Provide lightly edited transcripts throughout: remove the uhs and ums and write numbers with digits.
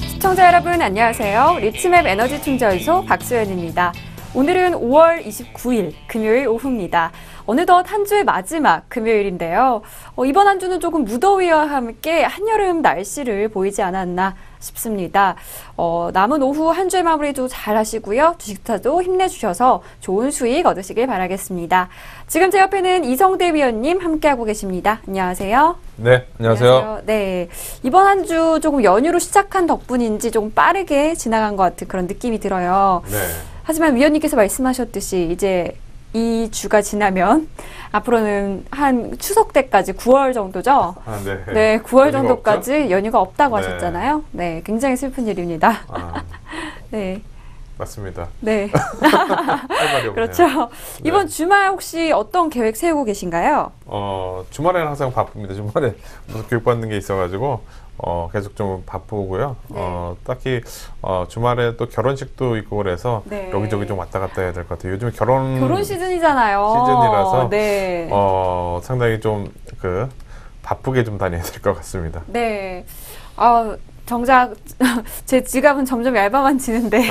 시청자 여러분 안녕하세요. 리치맵 에너지 충전소 박수연입니다. 오늘은 5월 29일 금요일 오후입니다. 어느덧 한 주의 마지막 금요일인데요. 이번 한 주는 조금 무더위와 함께 한여름 날씨를 보이지 않았나 싶습니다. 남은 오후 한 주의 마무리도 잘 하시고요. 주식투자도 힘내주셔서 좋은 수익 얻으시길 바라겠습니다. 지금 제 옆에는 이성대 위원님 함께하고 계십니다. 안녕하세요. 네, 안녕하세요. 네, 이번 한 주 조금 연휴로 시작한 덕분인지 조금 빠르게 지나간 것 같은 그런 느낌이 들어요. 네. 하지만 위원님께서 말씀하셨듯이 이제 이 주가 지나면 앞으로는 한 추석 때까지 9월 정도죠? 네. 네, 9월 연휴가 정도까지 없죠? 연휴가 없다고 네. 하셨잖아요. 네, 굉장히 슬픈 일입니다. 네. 맞습니다. 네. 할 말이 없네요. 그렇죠. 네. 이번 주말 혹시 어떤 계획 세우고 계신가요? 주말에는 항상 바쁩니다. 주말에 무슨 교육받는 게 있어가지고 계속 좀 바쁘고요. 네. 딱히 주말에 또 결혼식도 있고 그래서 네. 여기저기 좀 왔다 갔다 해야 될 것 같아요. 요즘 결혼 시즌이잖아요. 시즌이라서 네. 상당히 좀 바쁘게 좀 다녀야 될 것 같습니다. 네. 정작 제 지갑은 점점 얇아만지는데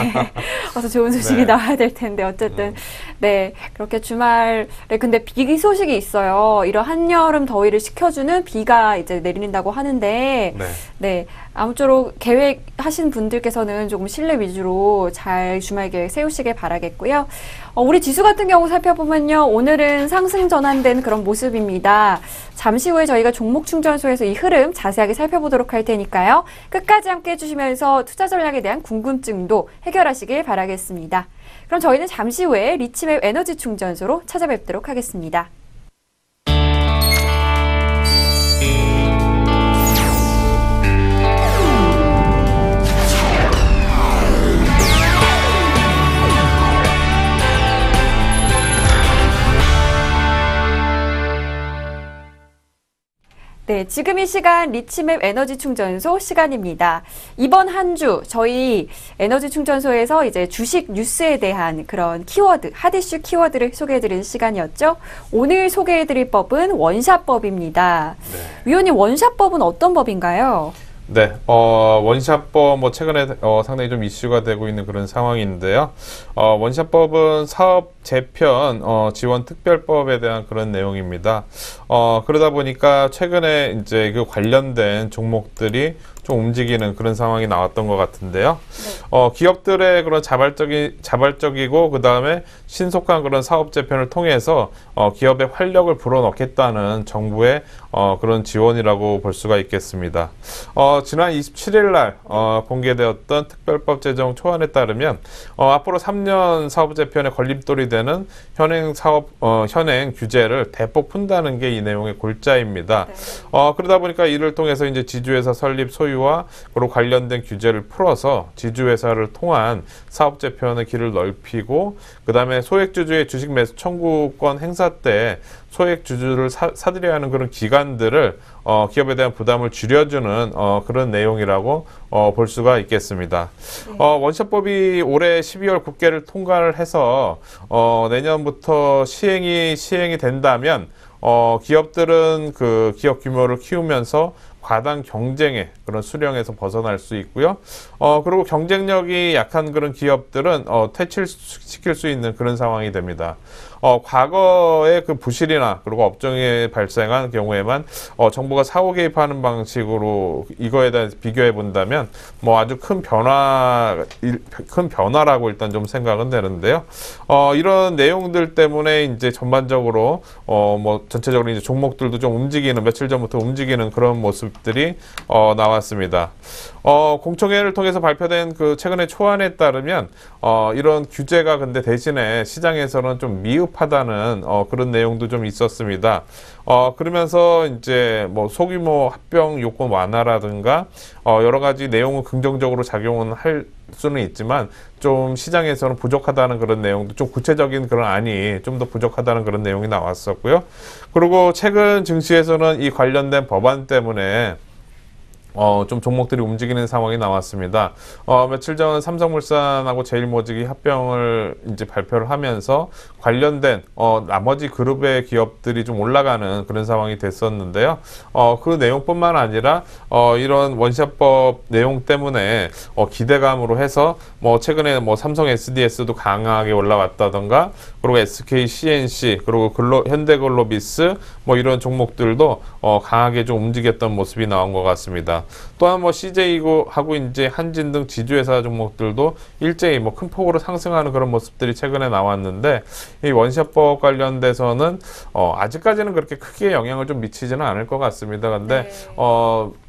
어서 좋은 소식이 네. 나와야 될 텐데 어쨌든 네, 그렇게 주말에 근데 비 소식이 있어요. 이런 한여름 더위를 식혀주는 비가 이제 내린다고 하는데 네. 네, 아무쪼록 계획하신 분들께서는 조금 실내 위주로 잘 주말 계획 세우시길 바라겠고요. 우리 지수 같은 경우 살펴보면요. 오늘은 상승 전환된 그런 모습입니다. 잠시 후에 저희가 종목 충전소에서 이 흐름 자세하게 살펴보도록 할 테니까요. 끝까지 함께 해주시면서 투자 전략에 대한 궁금증도 해결하시길 바라겠습니다. 그럼 저희는 잠시 후에 리치맵 에너지 충전소로 찾아뵙도록 하겠습니다. 네, 지금 이 시간 리치맵 에너지 충전소 시간입니다. 이번 한 주 저희 에너지 충전소에서 이제 주식 뉴스에 대한 그런 키워드, 핫 이슈 키워드를 소개해드리는 시간이었죠. 오늘 소개해드릴 법은 원샷법입니다. 네. 위원님, 원샷법은 어떤 법인가요? 네, 원샷법 최근에 상당히 좀 이슈가 되고 있는 그런 상황인데요. 원샷법은 사업 재편 지원 특별법에 대한 그런 내용입니다. 그러다 보니까 최근에 이제 그 관련된 종목들이 좀 움직이는 그런 상황이 나왔던 것 같은데요. 네. 기업들의 그런 자발적이고 그 다음에 신속한 그런 사업 재편을 통해서 기업의 활력을 불어넣겠다는 정부의 그런 지원이라고 볼 수가 있겠습니다. 지난 27일 날 공개되었던 특별법 제정 초안에 따르면 앞으로 3년 사업 재편의 걸림돌이 되는 현행 규제를 대폭 푼다는 게 이 내용의 골자입니다. 네. 그러다 보니까 이를 통해서 이제 지주회사 설립 소유와 그리고 관련된 규제를 풀어서 지주회사를 통한 사업 재편의 길을 넓히고 그 다음에 소액주주의 주식 매수 청구권 행사 때 소액주주를 사들여야 하는 그런 기간들을 기업에 대한 부담을 줄여주는 그런 내용이라고 볼 수가 있겠습니다. 네. 원샷법이 올해 12월 국회를 통과를 해서 내년부터 시행이 된다면 기업들은 그 기업 규모를 키우면서 과당 경쟁의 그런 수령에서 벗어날 수 있고요. 그리고 경쟁력이 약한 그런 기업들은 퇴출시킬 수 있는 그런 상황이 됩니다. 과거의 그 부실이나 그리고 업종에 발생한 경우에만 정부가 사후 개입하는 방식으로 이거에 대해서 비교해 본다면 아주 큰 변화라고 일단 좀 생각은 되는데요. 이런 내용들 때문에 이제 전반적으로 전체적으로 이제 종목들도 좀 움직이는 며칠 전부터 움직이는 그런 모습들이 나왔습니다. 공청회를 통해서 발표된 그 최근의 초안에 따르면 이런 규제가 근데 대신에 시장에서는 좀 미흡하다는 그런 내용도 좀 있었습니다. 그러면서 이제 소규모 합병 요건 완화라든가 여러 가지 내용은 긍정적으로 작용은 할 수는 있지만 좀 시장에서는 부족하다는 그런 내용도 좀 구체적인 그런 안이 좀 더 부족하다는 그런 내용이 나왔었고요. 그리고 최근 증시에서는 이 관련된 법안 때문에 좀 종목들이 움직이는 상황이 나왔습니다. 며칠 전 삼성물산하고 제일모직이 합병을 이제 발표를 하면서 관련된 나머지 그룹의 기업들이 좀 올라가는 그런 상황이 됐었는데요. 그 내용뿐만 아니라 이런 원시화법 내용 때문에 기대감으로 해서 뭐 최근에 뭐 삼성 SDS도 강하게 올라왔다던가, 그리고 SK CNC, 그리고 현대글로비스 뭐 이런 종목들도 강하게 좀 움직였던 모습이 나온 것 같습니다. 또한 뭐 CJ하고 이제 한진 등 지주회사 종목들도 일제히 뭐 큰 폭으로 상승하는 그런 모습들이 최근에 나왔는데, 이 원시화법 관련돼서는 아직까지는 그렇게 크게 영향을 좀 미치지는 않을 것 같습니다. 근데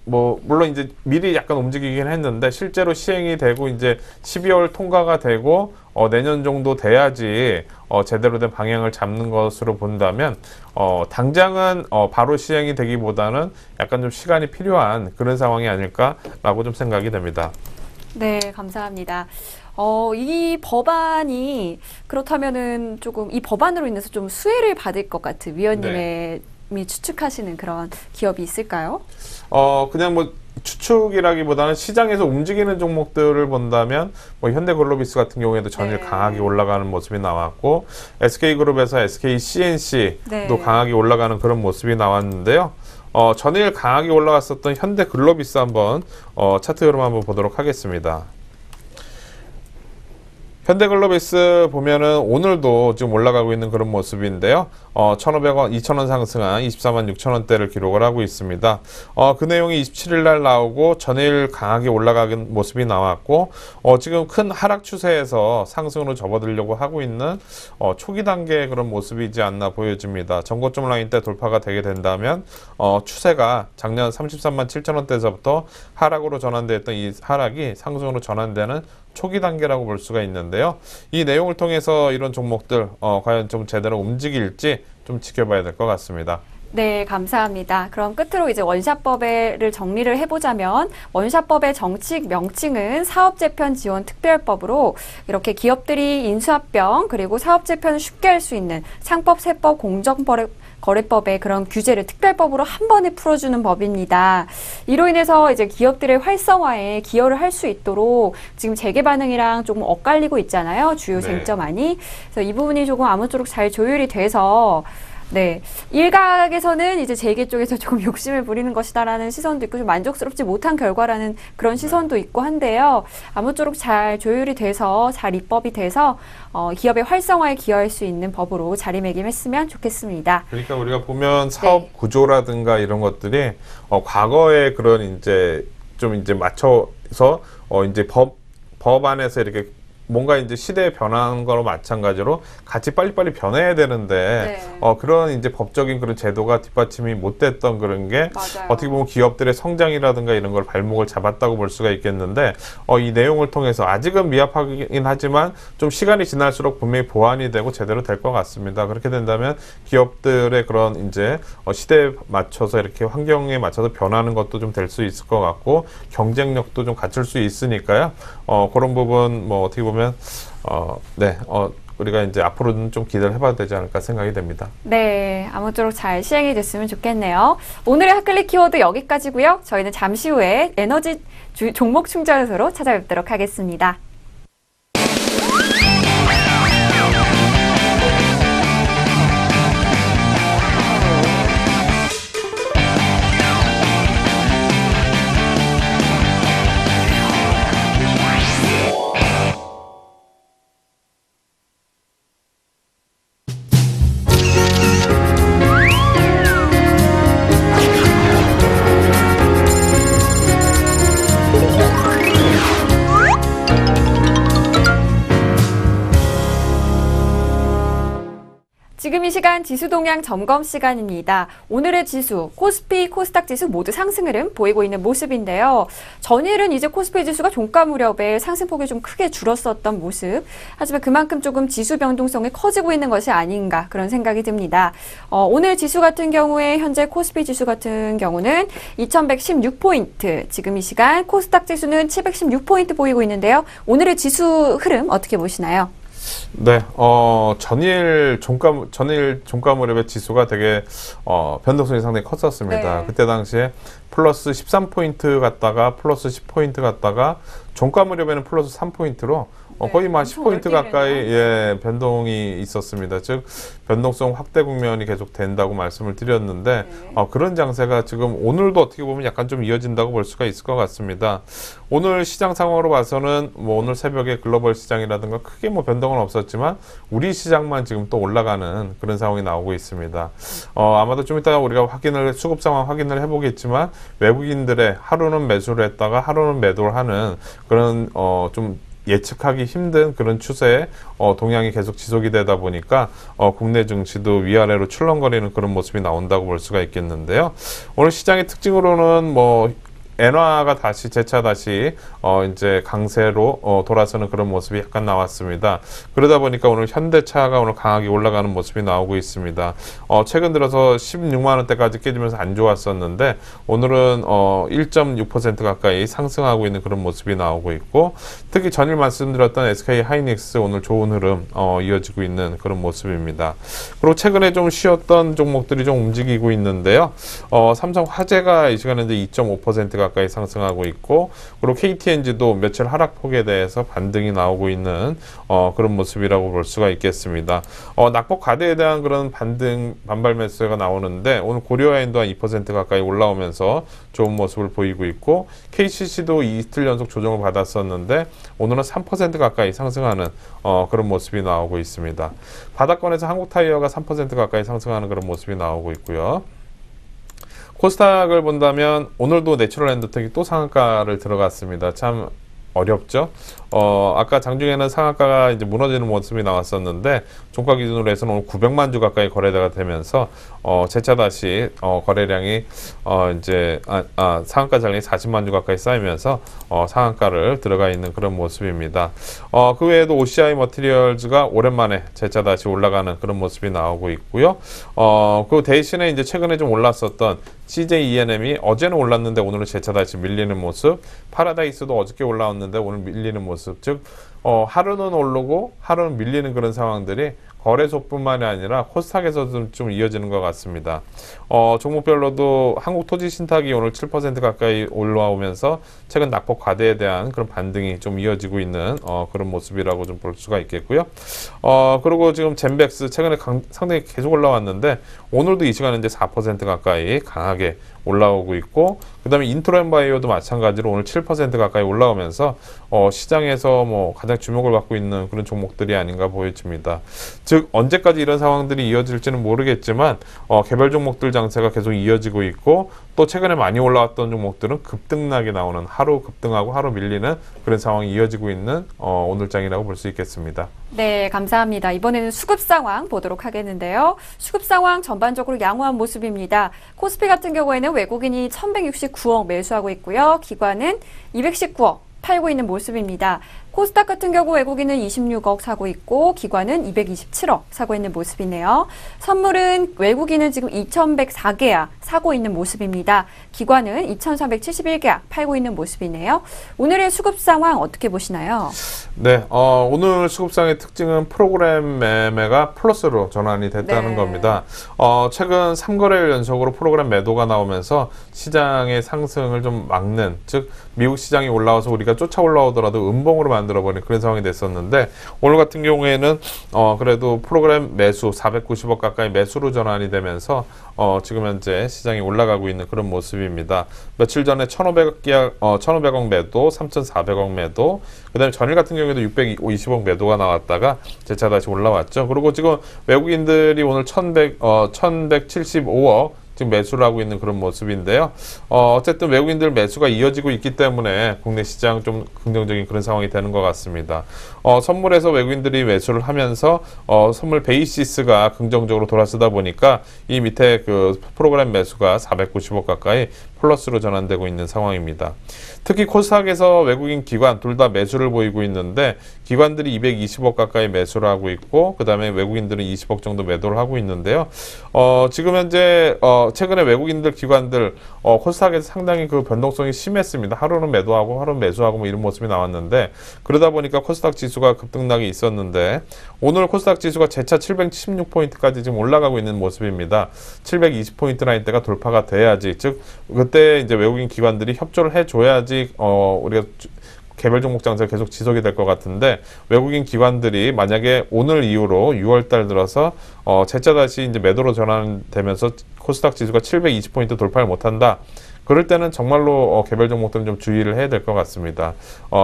뭐 물론 이제 미리 약간 움직이긴 했는데 실제로 시행이 되고 이제 12월 통과가 되고 내년 정도 돼야지 제대로 된 방향을 잡는 것으로 본다면 당장은 바로 시행이 되기보다는 약간 좀 시간이 필요한 그런 상황이 아닐까라고 좀 생각이 됩니다. 네, 감사합니다. 이 법안이 그렇다면은 조금 이 법안으로 인해서 좀 수혜를 받을 것 같은 위원님의 추측하시는 그런 기업이 있을까요? 그냥 뭐 추측이라기보다는 시장에서 움직이는 종목들을 본다면 뭐 현대글로비스 같은 경우에도 전일 강하게 올라가는 모습이 나왔고, SK그룹에서 SK CNC도 강하게 올라가는 그런 모습이 나왔는데요. 전일 강하게 올라갔었던 현대글로비스 한번 차트 흐름 한번 보도록 하겠습니다. 현대글로비스 보면은 오늘도 지금 올라가고 있는 그런 모습인데요. 1,500원, 2,000원 상승한 24만 6천원대를 기록을 하고 있습니다. 그 내용이 27일 날 나오고 전일 강하게 올라가는 모습이 나왔고, 지금 큰 하락 추세에서 상승으로 접어들려고 하고 있는 초기 단계의 그런 모습이지 않나 보여집니다. 전고점 라인 때 돌파가 되게 된다면 추세가 작년 33만 7천원대에서부터 하락으로 전환되었던 이 하락이 상승으로 전환되는 초기 단계라고 볼 수가 있는데요. 이 내용을 통해서 이런 종목들 과연 좀 제대로 움직일지 좀 지켜봐야 될 것 같습니다. 네, 감사합니다. 그럼 끝으로 이제 원시화법을 정리를 해보자면, 원시화법의 정식 명칭은 사업재편지원특별법으로 이렇게 기업들이 인수합병 그리고 사업재편을 쉽게 할 수 있는 상법, 세법, 공정거래법의 그런 규제를 특별법으로 한 번에 풀어주는 법입니다. 이로 인해서 이제 기업들의 활성화에 기여를 할 수 있도록 지금 재개 반응이랑 조금 엇갈리고 있잖아요. 주요 쟁점안이. 그래서 이 부분이 조금 아무쪼록 잘 조율이 돼서 일각에서는 이제 재계 쪽에서 조금 욕심을 부리는 것이다라는 시선도 있고 좀 만족스럽지 못한 결과라는 그런 시선도 있고 한데요. 아무쪼록 잘 조율이 돼서 잘 입법이 돼서 기업의 활성화에 기여할 수 있는 법으로 자리매김했으면 좋겠습니다. 그러니까 우리가 보면 사업 구조라든가 이런 것들이 과거에 그런 이제 좀 이제 맞춰서 이제 법 안에서 이렇게 뭔가 이제 시대에 변한 거로 마찬가지로 같이 빨리빨리 변해야 되는데 그런 이제 법적인 그런 제도가 뒷받침이 못 됐던 그런 게 어떻게 보면 기업들의 성장이라든가 이런 걸 발목을 잡았다고 볼 수가 있겠는데, 이 내용을 통해서 아직은 미흡하긴 하지만 좀 시간이 지날수록 분명히 보완이 되고 제대로 될 것 같습니다. 그렇게 된다면 기업들의 그런 이제 시대에 맞춰서 이렇게 환경에 맞춰서 변하는 것도 좀 될 수 있을 것 같고, 경쟁력도 좀 갖출 수 있으니까요. 그런 부분 뭐 어떻게 보면 우리가 이제 앞으로는 좀 기대를 해봐도 되지 않을까 생각이 됩니다. 네, 아무쪼록 잘 시행이 됐으면 좋겠네요. 오늘의 핫클릭 키워드 여기까지고요. 저희는 잠시 후에 에너지 종목 충전소로 찾아뵙도록 하겠습니다. 지금 이 시간 지수 동향 점검 시간입니다. 오늘의 지수, 코스피, 코스닥 지수 모두 상승 흐름 보이고 있는 모습인데요. 전일은 이제 코스피 지수가 종가 무렵에 상승폭이 좀 크게 줄었었던 모습. 하지만 그만큼 조금 지수 변동성이 커지고 있는 것이 아닌가 그런 생각이 듭니다. 오늘 지수 같은 경우에 현재 코스피 지수 같은 경우는 2116포인트, 지금 이 시간 코스닥 지수는 716포인트 보이고 있는데요. 오늘의 지수 흐름 어떻게 보시나요? 네, 전일 종가 무렵의 지수가 되게, 변동성이 상당히 컸었습니다. 네. 그때 당시에 플러스 13포인트 갔다가 플러스 10포인트 갔다가 종가 무렵에는 플러스 3포인트로 네, 거의 막 엄청 10포인트 넓게 가까이 일어나요. 예, 변동이 있었습니다. 즉 변동성 확대 국면이 계속 된다고 말씀을 드렸는데 네. 그런 장세가 지금 오늘도 어떻게 보면 약간 좀 이어진다고 볼 수가 있을 것 같습니다. 오늘 시장 상황으로 봐서는 뭐 오늘 새벽에 글로벌 시장이라든가 크게 뭐 변동은 없었지만 우리 시장만 지금 또 올라가는 그런 상황이 나오고 있습니다. 아마도 좀 이따 우리가 수급 상황 확인을 해보겠지만 외국인들의 하루는 매수를 했다가 하루는 매도를 하는 그런 좀 예측하기 힘든 그런 추세의 동향이 계속 지속이 되다 보니까 국내 증시도 위아래로 출렁거리는 그런 모습이 나온다고 볼 수가 있겠는데요. 오늘 시장의 특징으로는 뭐 엔화가 재차 다시 이제 강세로 돌아서는 그런 모습이 약간 나왔습니다. 그러다 보니까 오늘 현대차가 오늘 강하게 올라가는 모습이 나오고 있습니다. 최근 들어서 16만 원대까지 깨지면서 안 좋았었는데 오늘은 1.6% 가까이 상승하고 있는 그런 모습이 나오고 있고 특히 전일 말씀드렸던 SK 하이닉스 오늘 좋은 흐름 이어지고 있는 그런 모습입니다. 그리고 최근에 좀 쉬었던 종목들이 좀 움직이고 있는데요. 삼성 화재가 이 시간에 이제 2.5% 가까이 상승하고 있고 그리고 KTNG도 며칠 하락폭에 대해서 반등이 나오고 있는 그런 모습이라고 볼 수가 있겠습니다. 낙폭 과대에 대한 그런 반발 매수가 나오는데 오늘 고려아연도 한 2% 가까이 올라오면서 좋은 모습을 보이고 있고 KCC도 이틀 연속 조정을 받았었는데 오늘은 3% 가까이 상승하는 그런 모습이 나오고 있습니다. 바닥권에서 한국타이어가 3% 가까이 상승하는 그런 모습이 나오고 있고요. 코스닥을 본다면 오늘도 내추럴랜드텍이 또 상한가를 들어갔습니다. 참 어렵죠. 아까 장중에는 상한가가 이제 무너지는 모습이 나왔었는데 종가 기준으로 해서는 오늘 900만 주 가까이 거래가 되면서 재차 다시 거래량이 이제 상한가 잔량이 40만 주 가까이 쌓이면서 상한가를 들어가 있는 그런 모습입니다. 그 외에도 OCI 머티리얼즈가 오랜만에 재차 다시 올라가는 그런 모습이 나오고 있고요. 그 대신에 이제 최근에 좀 올랐었던 CJ ENM이 어제는 올랐는데 오늘은 재차 다시 밀리는 모습. 파라다이스도 어저께 올라왔는데 오늘 밀리는 모습. 즉 하루는 오르고 하루는 밀리는 그런 상황들이 거래소뿐만이 아니라 코스닥에서도 좀 이어지는 것 같습니다. 종목별로도 한국토지신탁이 오늘 7% 가까이 올라오면서 최근 낙폭 과대에 대한 그런 반등이 좀 이어지고 있는 그런 모습이라고 좀 볼 수가 있겠고요. 그리고 지금 젠백스 최근에 상당히 계속 올라왔는데 오늘도 이 시간에 이제 4% 가까이 강하게 올라오고 있고 그 다음에 인트로앤바이오도 마찬가지로 오늘 7% 가까이 올라오면서 시장에서 뭐 가장 주목을 받고 있는 그런 종목들이 아닌가 보여집니다. 즉 언제까지 이런 상황들이 이어질지는 모르겠지만 개별 종목들 장세가 계속 이어지고 있고 또 최근에 많이 올라왔던 종목들은 급등락이 나오는 하루 급등하고 하루 밀리는 그런 상황이 이어지고 있는 오늘장이라고 볼 수 있겠습니다. 네, 감사합니다. 이번에는 수급 상황 보도록 하겠는데요. 수급 상황 전반적으로 양호한 모습입니다. 코스피 같은 경우에는 외국인이 1,169억 매수하고 있고요. 기관은 219억 팔고 있는 모습입니다. 코스닥 같은 경우 외국인은 26억 사고 있고 기관은 227억 사고 있는 모습이네요. 선물은 외국인은 지금 2,104개야 사고 있는 모습입니다. 기관은 2,371개야 팔고 있는 모습이네요. 오늘의 수급 상황 어떻게 보시나요? 네, 오늘 수급상의 특징은 프로그램 매매가 플러스로 전환이 됐다는 네. 겁니다. 최근 3거래일 연속으로 프로그램 매도가 나오면서 시장의 상승을 좀 막는, 즉 미국 시장이 올라와서 우리가 쫓아 올라오더라도 음봉으로 만들어버린 그런 상황이 됐었는데 오늘 같은 경우에는 그래도 프로그램 매수 490억 가까이 매수로 전환이 되면서 지금 현재 시장이 올라가고 있는 그런 모습입니다. 며칠 전에 1,500억 매도, 3,400억 매도, 그 다음에 전일 같은 경우에도 620억 매도가 나왔다가 재차 다시 올라왔죠. 그리고 지금 외국인들이 오늘 1,175억 지금 매수를 하고 있는 그런 모습인데요. 어쨌든 외국인들 매수가 이어지고 있기 때문에 국내 시장 좀 긍정적인 그런 상황이 되는 것 같습니다. 선물에서 외국인들이 매수를 하면서 선물 베이시스가 긍정적으로 돌아서다 보니까 이 밑에 그 프로그램 매수가 490억 가까이 플러스로 전환되고 있는 상황입니다. 특히 코스닥에서 외국인 기관 둘 다 매수를 보이고 있는데 기관들이 220억 가까이 매수를 하고 있고 그 다음에 외국인들은 20억 정도 매도를 하고 있는데요. 지금 현재 최근에 외국인들 기관들 코스닥에서 상당히 그 변동성이 심했습니다. 하루는 매도하고 하루는 매수하고 뭐 이런 모습이 나왔는데 그러다 보니까 코스닥 지수가 급등락이 있었는데 오늘 코스닥 지수가 재차 776포인트까지 지금 올라가고 있는 모습입니다. 720포인트 라인대가 돌파가 돼야지, 즉 그때 이제 외국인 기관들이 협조를 해줘야지 우리가 개별 종목 장세가 계속 지속이 될 것 같은데 외국인 기관들이 만약에 오늘 이후로 6월달 들어서 재차 다시 이제 매도로 전환되면서 코스닥 지수가 720포인트 돌파를 못한다. 그럴 때는 정말로 개별 종목들은 좀 주의를 해야 될 것 같습니다.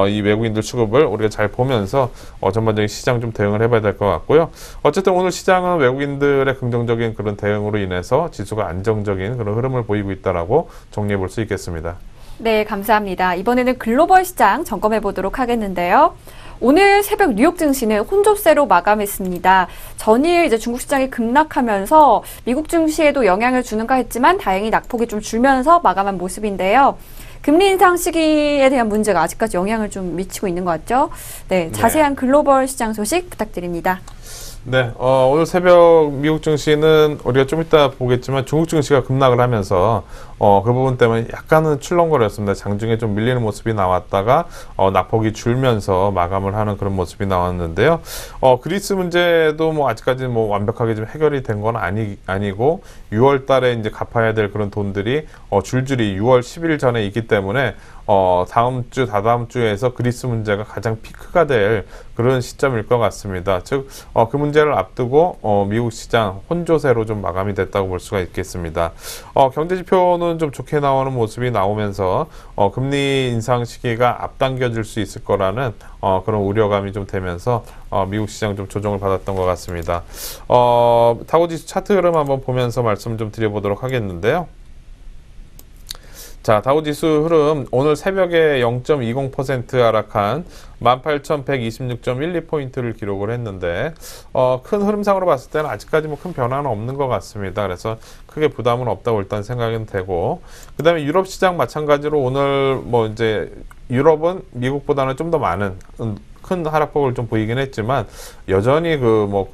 이 외국인들 수급을 우리가 잘 보면서 전반적인 시장 좀 대응을 해봐야 될 것 같고요. 어쨌든 오늘 시장은 외국인들의 긍정적인 그런 대응으로 인해서 지수가 안정적인 그런 흐름을 보이고 있다라고 정리해 볼 수 있겠습니다. 네, 감사합니다. 이번에는 글로벌 시장 점검해 보도록 하겠는데요. 오늘 새벽 뉴욕 증시는 혼조세로 마감했습니다. 전일 이제 중국 시장이 급락하면서 미국 증시에도 영향을 주는가 했지만 다행히 낙폭이 좀 줄면서 마감한 모습인데요. 금리 인상 시기에 대한 문제가 아직까지 영향을 좀 미치고 있는 것 같죠? 네, 자세한 글로벌 시장 소식 부탁드립니다. 네, 오늘 새벽 미국 증시는 우리가 좀 이따 보겠지만 중국 증시가 급락을 하면서 그 부분 때문에 약간은 출렁거렸습니다. 장중에 좀 밀리는 모습이 나왔다가 낙폭이 줄면서 마감을 하는 그런 모습이 나왔는데요. 그리스 문제도 뭐 아직까지 뭐 완벽하게 좀 해결이 된 건 아니고 6월 달에 이제 갚아야 될 그런 돈들이 줄줄이 6월 10일 전에 있기 때문에 다음 주, 다다음 주에서 그리스 문제가 가장 피크가 될 그런 시점일 것 같습니다. 즉, 그 문제를 앞두고 미국 시장 혼조세로 좀 마감이 됐다고 볼 수가 있겠습니다. 경제 지표는 좀 좋게 나오는 모습이 나오면서 금리 인상 시기가 앞당겨질 수 있을 거라는 그런 우려감이 좀 되면서 미국 시장 좀 조정을 받았던 것 같습니다. 다우지수 차트 흐름 한번 보면서 말씀 좀 드려보도록 하겠는데요. 자, 다우지수 흐름 오늘 새벽에 0.20% 하락한 18,126.12포인트를 기록을 했는데 큰 흐름상으로 봤을 때는 아직까지 뭐 큰 변화는 없는 것 같습니다. 그래서 크게 부담은 없다고 일단 생각은 되고, 그 다음에 유럽 시장 마찬가지로 오늘 뭐 이제 유럽은 미국보다는 좀 더 많은 큰 하락폭을 좀 보이긴 했지만 여전히 그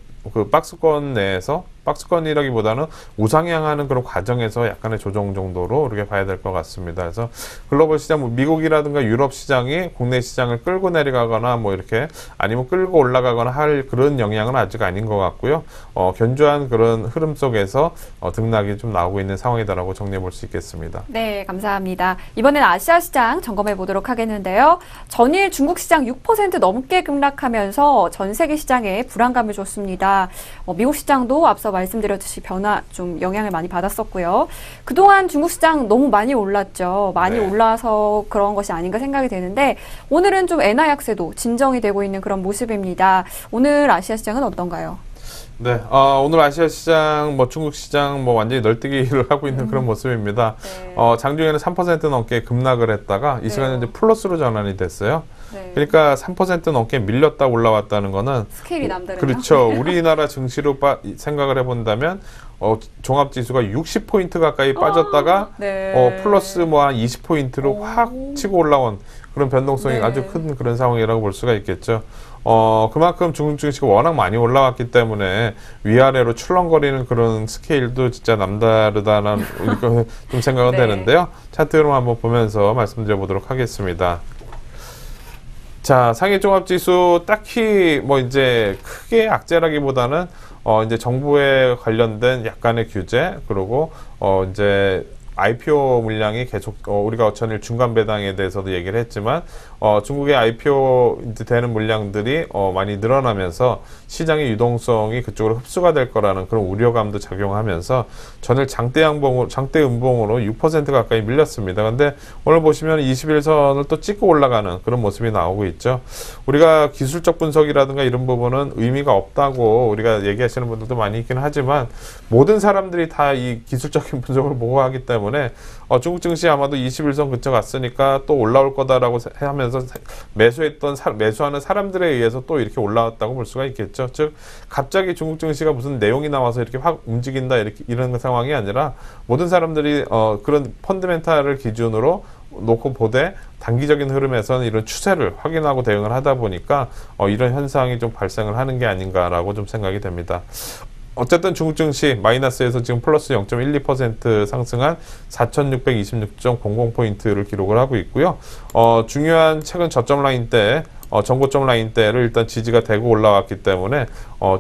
박스권 내에서 박스권이라기보다는 우상향하는 그런 과정에서 약간의 조정 정도로 이렇게 봐야 될 것 같습니다. 그래서 글로벌 시장, 미국이라든가 유럽 시장이 국내 시장을 끌고 내려가거나 뭐 이렇게 아니면 끌고 올라가거나 할 그런 영향은 아직 아닌 것 같고요. 견조한 그런 흐름 속에서 등락이 좀 나오고 있는 상황이다라고 정리해 볼 수 있겠습니다. 네, 감사합니다. 이번엔 아시아 시장 점검해 보도록 하겠는데요. 전일 중국 시장 6% 넘게 급락하면서 전 세계 시장에 불안감을 줬습니다. 미국 시장도 앞서 말씀드렸듯이 좀 영향을 많이 받았었고요. 그동안 중국 시장 너무 많이 올랐죠. 많이 올라서 그런 것이 아닌가 생각이 되는데 오늘은 좀 엔화 약세도 진정이 되고 있는 그런 모습입니다. 오늘 아시아 시장은 어떤가요? 네, 오늘 아시아 시장, 중국 시장, 완전히 널뛰기를 하고 있는 그런 모습입니다. 네. 장중에는 3% 넘게 급락을 했다가 이 시간에 이제 플러스로 전환이 됐어요. 네. 그러니까 3% 넘게 밀렸다 올라왔다는 거는 스케일이 남다르네요. 그렇죠. 우리나라 증시로 생각을 해본다면 종합지수가 60포인트 가까이 빠졌다가 네. 플러스 한 20포인트로 확 치고 올라온 그런 변동성이 네. 아주 큰 그런 상황이라고 볼 수가 있겠죠. 그만큼 중국 증시가 워낙 많이 올라왔기 때문에 위아래로 출렁거리는 그런 스케일도 진짜 남다르다는 좀 생각은 네. 되는데요. 차트로 한번 보면서 말씀드려 보도록 하겠습니다. 자, 상해 종합지수 딱히 이제 크게 악재라기보다는 이제 정부에 관련된 약간의 규제, 그리고 이제 IPO 물량이 계속 우리가 전일 중간 배당에 대해서도 얘기를 했지만 중국의 IPO 이제 되는 물량들이 많이 늘어나면서 시장의 유동성이 그쪽으로 흡수가 될 거라는 그런 우려감도 작용하면서 전일 장대 음봉으로 6% 가까이 밀렸습니다. 근데 오늘 보시면 21선을 또 찍고 올라가는 그런 모습이 나오고 있죠. 우리가 기술적 분석이라든가 이런 부분은 의미가 없다고 우리가 얘기하시는 분들도 많이 있긴 하지만 모든 사람들이 다 이 기술적인 분석을 보고 하기 때문에 중국 증시 아마도 21선 근처 갔으니까 또 올라올 거다라고 하면서 매수하는 사람들에 의해서 또 이렇게 올라왔다고 볼 수가 있겠죠. 즉 갑자기 중국 증시가 무슨 내용이 나와서 이렇게 확 움직인다 이런 상황이 아니라 모든 사람들이 그런 펀드멘탈을 기준으로 놓고 보되 단기적인 흐름에서는 이런 추세를 확인하고 대응을 하다 보니까 이런 현상이 좀 발생을 하는 게 아닌가라고 좀 생각이 됩니다. 어쨌든 중국 증시 마이너스에서 지금 플러스 0.12% 상승한 4,626.00포인트를 기록을 하고 있고요. 중요한 최근 저점 라인대, 전고점 라인대를 일단 지지가 되고 올라왔기 때문에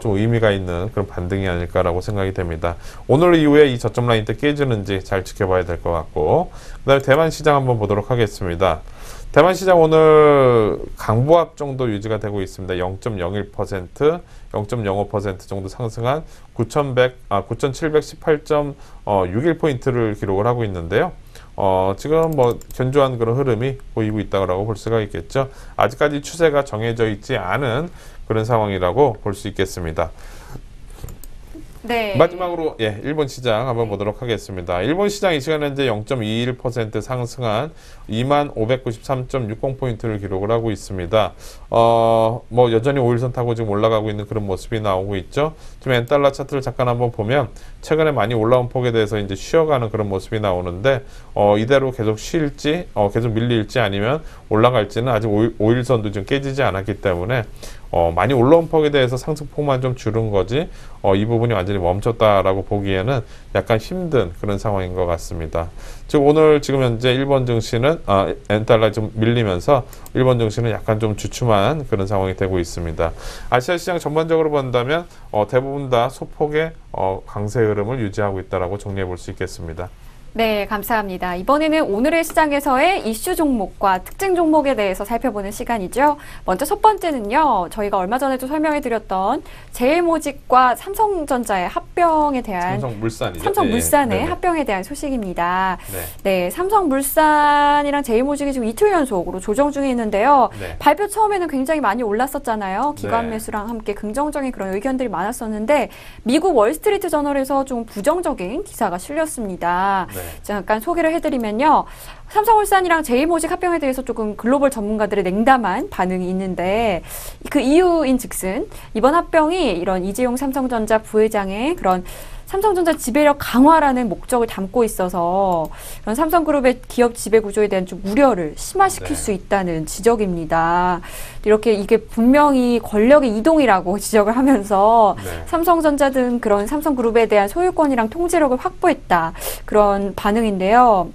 좀 의미가 있는 그런 반등이 아닐까라고 생각이 됩니다. 오늘 이후에 이 저점 라인대 깨지는지 잘 지켜봐야 될 것 같고, 그다음에 대만 시장 한번 보도록 하겠습니다. 대만 시장 오늘 강보합 정도 유지가 되고 있습니다. 0.01%, 0.05% 정도 상승한 9,718.61포인트를 기록을 하고 있는데요. 지금 뭐 견조한 그런 흐름이 보이고 있다고 볼 수가 있겠죠. 아직까지 추세가 정해져 있지 않은 그런 상황이라고 볼 수 있겠습니다. 네. 마지막으로 일본 시장 한번 보도록 하겠습니다. 일본 시장 이 시간 현재 0.21% 상승한 2593.60포인트를 기록을 하고 있습니다. 뭐 여전히 5일선 타고 지금 올라가고 있는 그런 모습이 나오고 있죠. 지금 엔달러 차트를 잠깐 한번 보면 최근에 많이 올라온 폭에 대해서 이제 쉬어가는 그런 모습이 나오는데 이대로 계속 쉴지 계속 밀릴지 아니면 올라갈지는 아직 5일선도 좀 깨지지 않았기 때문에 많이 올라온 폭에 대해서 상승폭만 좀 줄은 거지 이 부분이 완전히 멈췄다라고 보기에는 약간 힘든 그런 상황인 것 같습니다. 즉 오늘 지금 현재 일본 증시는 엔달러 좀 밀리면서 일본 증시는 약간 좀 주춤한 그런 상황이 되고 있습니다. 아시아 시장 전반적으로 본다면 대부분 다 소폭의 강세 흐름을 유지하고 있다라고 정리해 볼 수 있겠습니다. 네, 감사합니다. 이번에는 오늘의 시장에서의 이슈 종목과 특징 종목에 대해서 살펴보는 시간이죠. 먼저 첫 번째는요, 저희가 얼마 전에도 설명해드렸던 제일모직과 삼성전자의 합병에 대한 삼성물산이죠. 삼성물산의 합병에 대한 소식입니다. 네, 삼성물산이랑 제일모직이 지금 이틀 연속으로 조정 중에 있는데요. 발표 처음에는 굉장히 많이 올랐었잖아요. 기관 매수랑 함께 긍정적인 그런 의견들이 많았었는데 미국 월스트리트 저널에서 좀 부정적인 기사가 실렸습니다. 잠깐 소개를 해드리면요. 삼성물산이랑 제일모직 합병에 대해서 조금 글로벌 전문가들의 냉담한 반응이 있는데 그 이유인 즉슨 이번 합병이 이런 이재용 삼성전자 부회장의 그런 삼성전자 지배력 강화라는 목적을 담고 있어서 그런 삼성그룹의 기업 지배 구조에 대한 좀 우려를 심화시킬 수 있다는 지적입니다. 이렇게 이게 분명히 권력의 이동이라고 지적을 하면서 삼성전자 등 그런 삼성그룹에 대한 소유권이랑 통제력을 확보했다. 그런 반응인데요.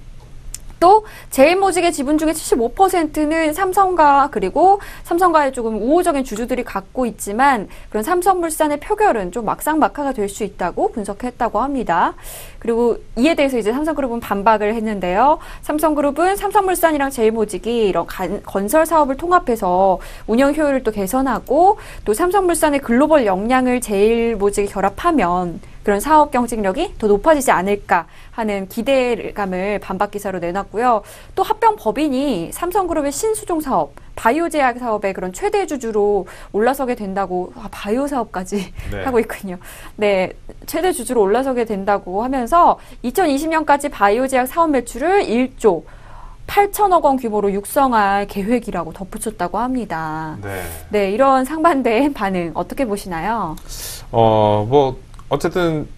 또 제일모직의 지분 중에 75%는 삼성과 그리고 삼성과의 조금 우호적인 주주들이 갖고 있지만 그런 삼성물산의 표결은 좀 막상막하가 될 수 있다고 분석했다고 합니다. 그리고 이에 대해서 이제 삼성그룹은 반박을 했는데요. 삼성그룹은 삼성물산이랑 제일모직이 이런 건설 사업을 통합해서 운영 효율을 또 개선하고 또 삼성물산의 글로벌 역량을 제일모직이 결합하면 그런 사업 경쟁력이 더 높아지지 않을까 하는 기대감을 반박 기사로 내놨고요. 또 합병 법인이 삼성그룹의 신수종 사업, 바이오 제약 사업의 그런 최대 주주로 올라서게 된다고 바이오 사업까지 하고 있군요. 네, 최대 주주로 올라서게 된다고 하면서 2020년까지 바이오 제약 사업 매출을 1조 8천억 원 규모로 육성할 계획이라고 덧붙였다고 합니다. 네, 이런 상반된 반응 어떻게 보시나요? 뭐 어쨌든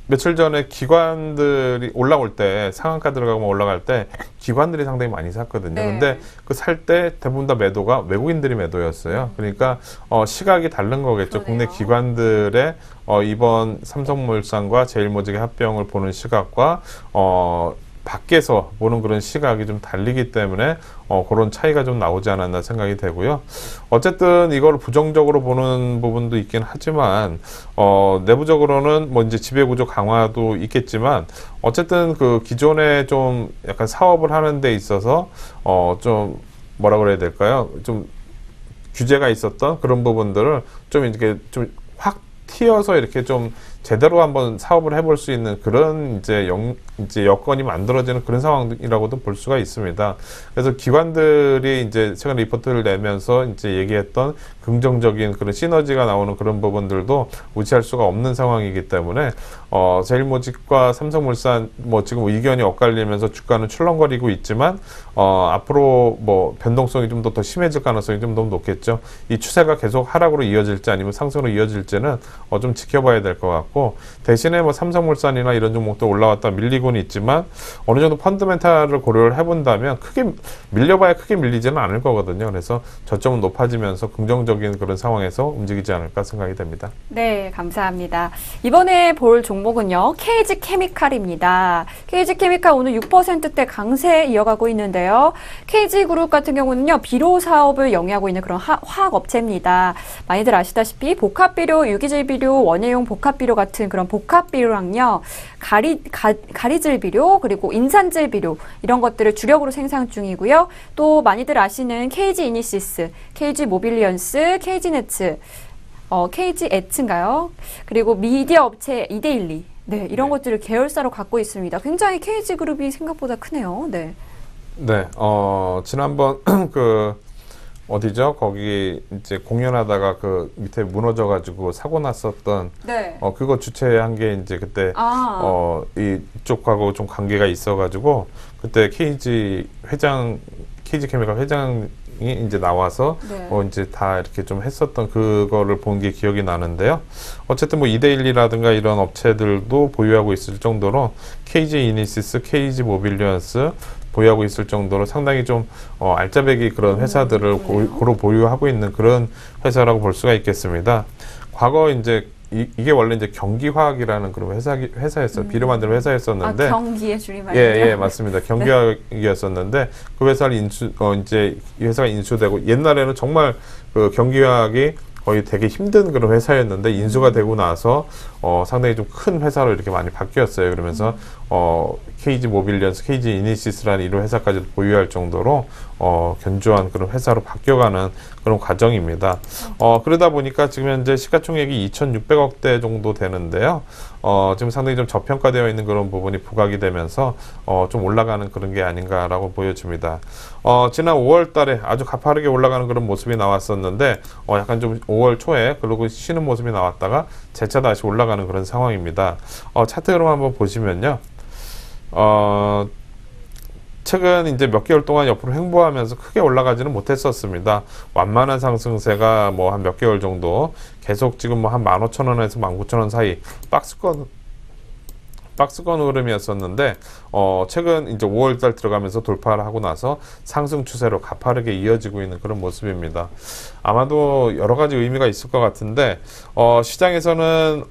며칠 전에 기관들이 올라올 때 상한가 들어가고 올라갈 때 기관들이 상당히 많이 샀거든요. 근데 그 살 때 대부분 다 매도가 외국인들이 매도였어요. 그러니까 시각이 다른 거겠죠. 국내 기관들의 이번 삼성물산과 제일모직의 합병을 보는 시각과 밖에서 보는 그런 시각이 좀 달리기 때문에 그런 차이가 좀 나오지 않았나 생각이 되고요. 어쨌든 이걸 부정적으로 보는 부분도 있긴 하지만 내부적으로는 뭐 이제 지배구조 강화도 있겠지만 어쨌든 그 기존에 좀 약간 사업을 하는 데 있어서 좀 뭐라 그래야 될까요? 좀 규제가 있었던 그런 부분들을 좀 이렇게 좀 확 튀어서 이렇게 좀 제대로 한번 사업을 해볼 수 있는 그런 이제 여건이 만들어지는 그런 상황이라고도 볼 수가 있습니다. 그래서 기관들이 이제 최근 리포트를 내면서 이제 얘기했던 긍정적인 그런 시너지가 나오는 그런 부분들도 무시할 수가 없는 상황이기 때문에 제일모직과 삼성물산 뭐 지금 의견이 엇갈리면서 주가는 출렁거리고 있지만 앞으로 뭐 변동성이 좀 더 심해질 가능성이 좀 더 높겠죠. 이 추세가 계속 하락으로 이어질지 아니면 상승으로 이어질지는 좀 지켜봐야 될 것 같고. 있고, 대신에 뭐 삼성물산이나 이런 종목도 올라왔다 밀리고는 있지만 어느 정도 펀더멘탈을 고려를 해본다면 크게 밀려봐야 크게 밀리지는 않을 거거든요. 그래서 저점은 높아지면서 긍정적인 그런 상황에서 움직이지 않을까 생각이 됩니다. 네, 감사합니다. 이번에 볼 종목은요, KG케미칼입니다. KG케미칼 오늘 6%대 강세 이어가고 있는데요. KG그룹 같은 경우는요, 비료 사업을 영위하고 있는 그런 화학 업체입니다. 많이들 아시다시피 복합비료, 유기질 비료, 원예용 복합비료 같은 그런 복합비료랑요, 가리질 비료, 그리고 인산질 비료 이런 것들을 주력으로 생산 중이고요. 또 많이들 아시는 KG 이니시스, KG 모빌리언스, KG네츠, KG 에츠인가요? 그리고 미디어 업체 이데일리. 네, 이런 것들을 계열사로 갖고 있습니다. 굉장히 KG 그룹이 생각보다 크네요. 네. 네, 지난번 어디죠? 거기 이제 공연하다가 그 밑에 무너져가지고 사고 났었던 네. 그거 주최한 게 이제 그때 이쪽하고 좀 관계가 있어가지고 그때 KG 케미칼 회장이 이제 나와서 네. 이제 다 이렇게 좀 했었던 그거를 본 게 기억이 나는데요. 어쨌든 뭐 이데일리라든가 이런 업체들도 보유하고 있을 정도로 KG 이니시스, KG 모빌리언스 보유하고 있을 정도로 상당히 좀 알짜배기 그런 회사들을 고루 보유하고 있는 그런 회사라고 볼 수가 있겠습니다. 과거 이제 이게 원래 이제 경기화학이라는 그런 회사였어요. 비료 만드는 회사였었는데. 경기의 줄임말이요? 예, 맞습니다. 경기화학이었었는데 그 회사를 이제 이 회사가 인수되고 옛날에는 정말 그 경기화학이 거의 되게 힘든 그런 회사였는데 인수가 되고 나서 상당히 좀 큰 회사로 이렇게 많이 바뀌었어요. 그러면서 KG 모빌리언스, KG 이니시스라는 이런 회사까지 보유할 정도로 견조한 그런 회사로 바뀌어가는 그런 과정입니다. 그러다 보니까 지금 현재 시가총액이 2,600억대 정도 되는데요. 지금 상당히 좀 저평가되어 있는 그런 부분이 부각이 되면서 좀 올라가는 그런 게 아닌가라고 보여집니다. 지난 5월 달에 아주 가파르게 올라가는 그런 모습이 나왔었는데 약간 좀 5월 초에 그러고 쉬는 모습이 나왔다가 재차 다시 올라가는 그런 상황입니다. 차트로 한번 보시면요. 최근 이제 몇 개월 동안 옆으로 횡보하면서 크게 올라가지는 못했었습니다. 완만한 상승세가 뭐 한 몇 개월 정도 계속 지금 뭐 한 15,000원에서 19,000원 사이 박스권 흐름이었었는데 최근 이제 5월달 들어가면서 돌파를 하고 나서 상승 추세로 가파르게 이어지고 있는 그런 모습입니다. 아마도 여러 가지 의미가 있을 것 같은데 시장에서는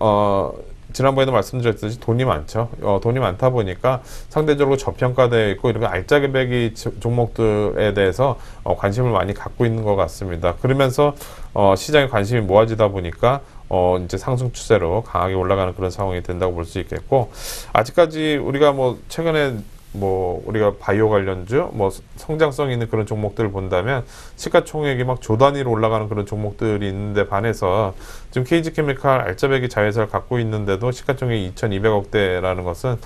지난번에도 말씀드렸듯이 돈이 많죠. 돈이 많다 보니까 상대적으로 저평가되어 있고 이런 알짜배기 종목들에 대해서 관심을 많이 갖고 있는 것 같습니다. 그러면서 시장에 관심이 모아지다 보니까 이제 상승 추세로 강하게 올라가는 그런 상황이 된다고 볼 수 있겠고, 아직까지 우리가 뭐 최근에 우리가 바이오 관련주, 성장성 있는 그런 종목들을 본다면 시가총액이 막 조 단위로 올라가는 그런 종목들이 있는데 반해서 지금 KG케미칼 알짜배기 자회사를 갖고 있는데도 시가총액이 2,200억대라는 것은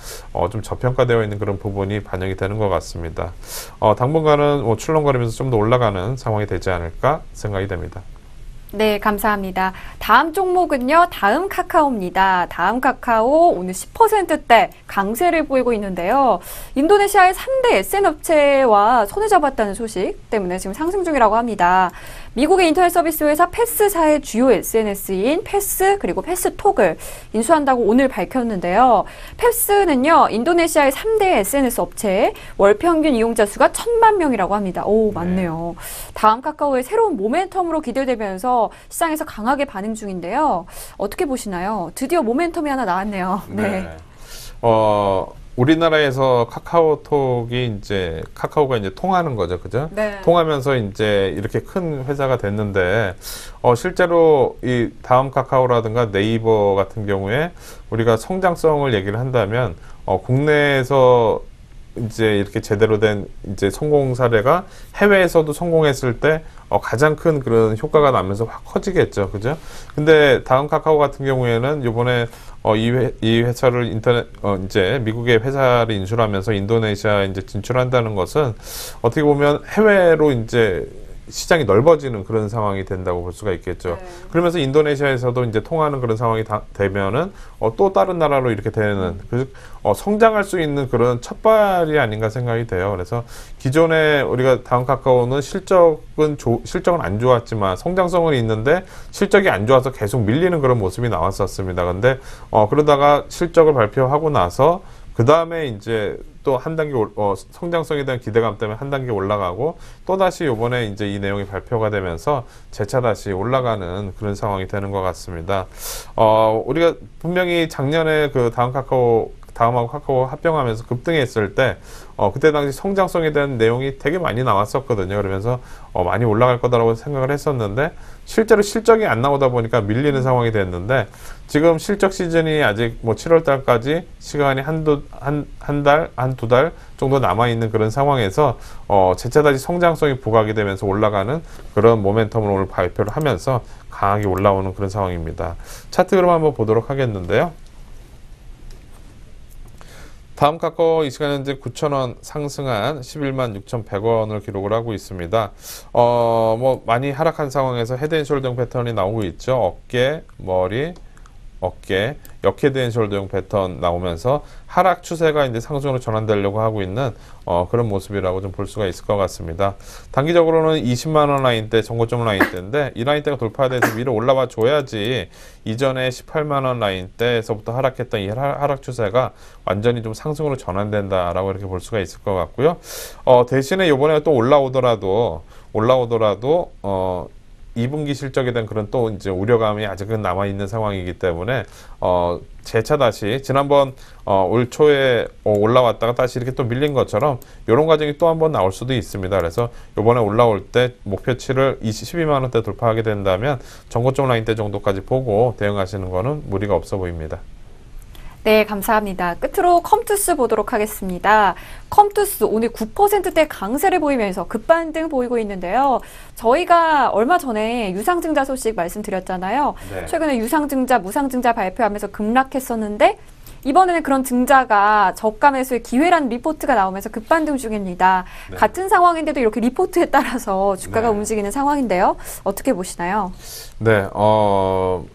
좀 저평가되어 있는 그런 부분이 반영이 되는 것 같습니다. 당분간은 출렁거리면서 좀 더 올라가는 상황이 되지 않을까 생각이 됩니다. 네, 감사합니다. 다음 종목은요, 다음 카카오입니다. 다음 카카오 오늘 10%대 강세를 보이고 있는데요. 인도네시아의 3대 SN 업체와 손을 잡았다는 소식 때문에 지금 상승 중이라고 합니다. 미국의 인터넷 서비스 회사 패스사의 주요 SNS인 패스 그리고 패스톡을 인수한다고 오늘 밝혔는데요. 패스는요, 인도네시아의 3대 SNS 업체 월 평균 이용자 수가 1,000만 명이라고 합니다. 오, 많네요. 다음 카카오의 새로운 모멘텀으로 기대되면서 시장에서 강하게 반응 중인데요. 어떻게 보시나요? 드디어 모멘텀이 하나 나왔네요. 네. 우리나라에서 카카오가 이제 통하는 거죠, 그죠? 네. 통하면서 이제 이렇게 큰 회사가 됐는데, 실제로 이 다음 카카오라든가 네이버 같은 경우에 우리가 성장성을 얘기를 한다면, 국내에서 이제 이렇게 제대로 된 이제 성공 사례가 해외에서도 성공했을 때 가장 큰 그런 효과가 나면서 확 커지겠죠, 그죠? 근데 다음 카카오 같은 경우에는 요번에 이 회사를 이제 미국의 회사를 인수하면서 인도네시아에 이제 진출한다는 것은 어떻게 보면 해외로 이제 시장이 넓어지는 그런 상황이 된다고 볼 수가 있겠죠. 그러면서 인도네시아에서도 이제 통하는 그런 상황이 되면은 또 다른 나라로 이렇게 되는 성장할 수 있는 그런 첫발이 아닌가 생각이 돼요. 그래서 기존에 우리가 다음 카카오는 실적은 안 좋았지만 성장성은 있는데 실적이 안 좋아서 계속 밀리는 그런 모습이 나왔었습니다. 근데 그러다가 실적을 발표하고 나서 그 다음에 이제 또 한 단계 성장성에 대한 기대감 때문에 한 단계 올라가고 또 다시 이번에 이제 이 내용이 발표가 되면서 재차 다시 올라가는 그런 상황이 되는 것 같습니다. 우리가 분명히 작년에 그 다음하고 카카오 합병하면서 급등했을 때 그때 당시 성장성에 대한 내용이 되게 많이 나왔었거든요. 그러면서 많이 올라갈 거다라고 생각을 했었는데 실제로 실적이 안 나오다 보니까 밀리는 상황이 됐는데 지금 실적 시즌이 아직 뭐 7월 달까지 시간이 한두 달 정도 남아있는 그런 상황에서 재차 다시 성장성이 부각이 되면서 올라가는 그런 모멘텀을 오늘 발표를 하면서 강하게 올라오는 그런 상황입니다. 차트 그럼 한번 보도록 하겠는데요. 다음 카카오 이 시간 현재 9,000원 상승한 11만 6,100원을 기록을 하고 있습니다. 뭐 많이 하락한 상황에서 헤드앤숄더형 패턴이 나오고 있죠. 어깨, 머리, 어깨, 역헤드앤숄더형 패턴 나오면서 하락 추세가 이제 상승으로 전환되려고 하고 있는 그런 모습이라고 좀 볼 수가 있을 것 같습니다. 단기적으로는 20만 원 라인대, 정고점 라인대인데 이 라인대가 돌파돼서 위로 올라와 줘야지 이전에 18만 원 라인대에서부터 하락했던 이 하락 추세가 완전히 좀 상승으로 전환된다라고 이렇게 볼 수가 있을 것 같고요. 대신에 이번에 또 올라오더라도 2분기 실적에 대한 그런 또 이제 우려감이 아직은 남아있는 상황이기 때문에, 재차 다시, 지난번, 올 초에 올라왔다가 다시 이렇게 또 밀린 것처럼, 이런 과정이 또 한번 나올 수도 있습니다. 그래서 요번에 올라올 때 목표치를 12만원대 돌파하게 된다면, 전고점 라인대 정도까지 보고 대응하시는 거는 무리가 없어 보입니다. 네, 감사합니다. 끝으로 컴투스 보도록 하겠습니다. 컴투스 오늘 9%대 강세를 보이면서 급반등 보이고 있는데요. 저희가 얼마 전에 유상증자 소식 말씀드렸잖아요. 네. 최근에 유상증자, 무상증자 발표하면서 급락했었는데 이번에는 그런 증자가 저가 매수의 기회라는 리포트가 나오면서 급반등 중입니다. 네. 같은 상황인데도 이렇게 리포트에 따라서 주가가 네. 움직이는 상황인데요. 어떻게 보시나요? 네,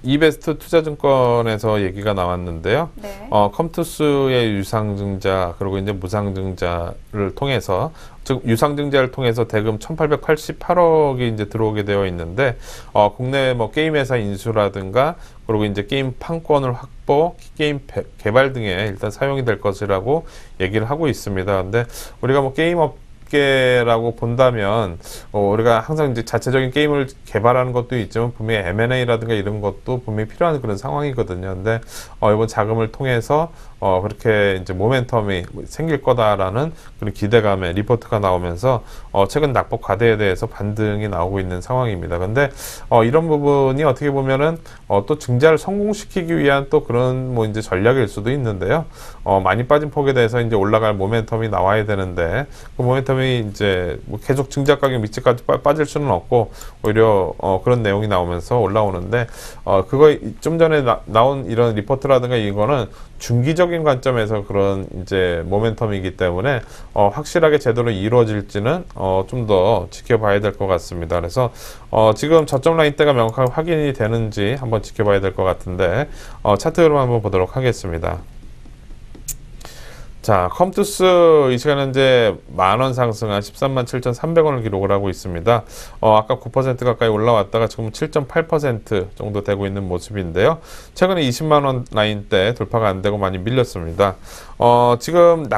이베스트 투자증권에서 얘기가 나왔는데요. 네. 컴투스의 유상증자 그리고 이제 무상증자를 통해서, 즉 유상증자를 통해서 대금 1,888억이 이제 들어오게 되어 있는데, 국내 뭐 게임 회사 인수라든가 그리고 이제 게임 판권을 확보, 게임 개발 등에 일단 사용이 될 것이라고 얘기를 하고 있습니다. 근데 우리가 뭐 게임 업계라고 본다면 우리가 항상 이제 자체적인 게임을 개발하는 것도 있지만 분명히 M&A라든가 이런 것도 분명히 필요한 그런 상황이거든요. 근데 이번 자금을 통해서 그렇게 이제 모멘텀이 생길 거다라는 그런 기대감에 리포트가 나오면서 최근 낙폭 과대에 대해서 반등이 나오고 있는 상황입니다. 근데 이런 부분이 어떻게 보면은 또 증자를 성공시키기 위한 또 그런 뭐 이제 전략일 수도 있는데요. 많이 빠진 폭에 대해서 이제 올라갈 모멘텀이 나와야 되는데 그 모멘텀이 이제 뭐 계속 증자 가격 밑까지 빠질 수는 없고 오히려 그런 내용이 나오면서 올라오는데 그거 좀 전에 나온 이런 리포트라든가 이거는 중기적인 관점에서 그런 이제 모멘텀이기 때문에 확실하게 제대로 이루어질지는 좀 더 지켜봐야 될 것 같습니다. 그래서 지금 저점 라인대가 명확하게 확인이 되는지 한번 지켜봐야 될 것 같은데 차트 흐름 한번 보도록 하겠습니다. 자, 컴투스 이 시간 현재 만원 상승한 13만 7,300원을 기록을 하고 있습니다. 아까 9% 가까이 올라왔다가 지금 7.8% 정도 되고 있는 모습인데요. 최근에 20만원 라인대 돌파가 안 되고 많이 밀렸습니다. 지금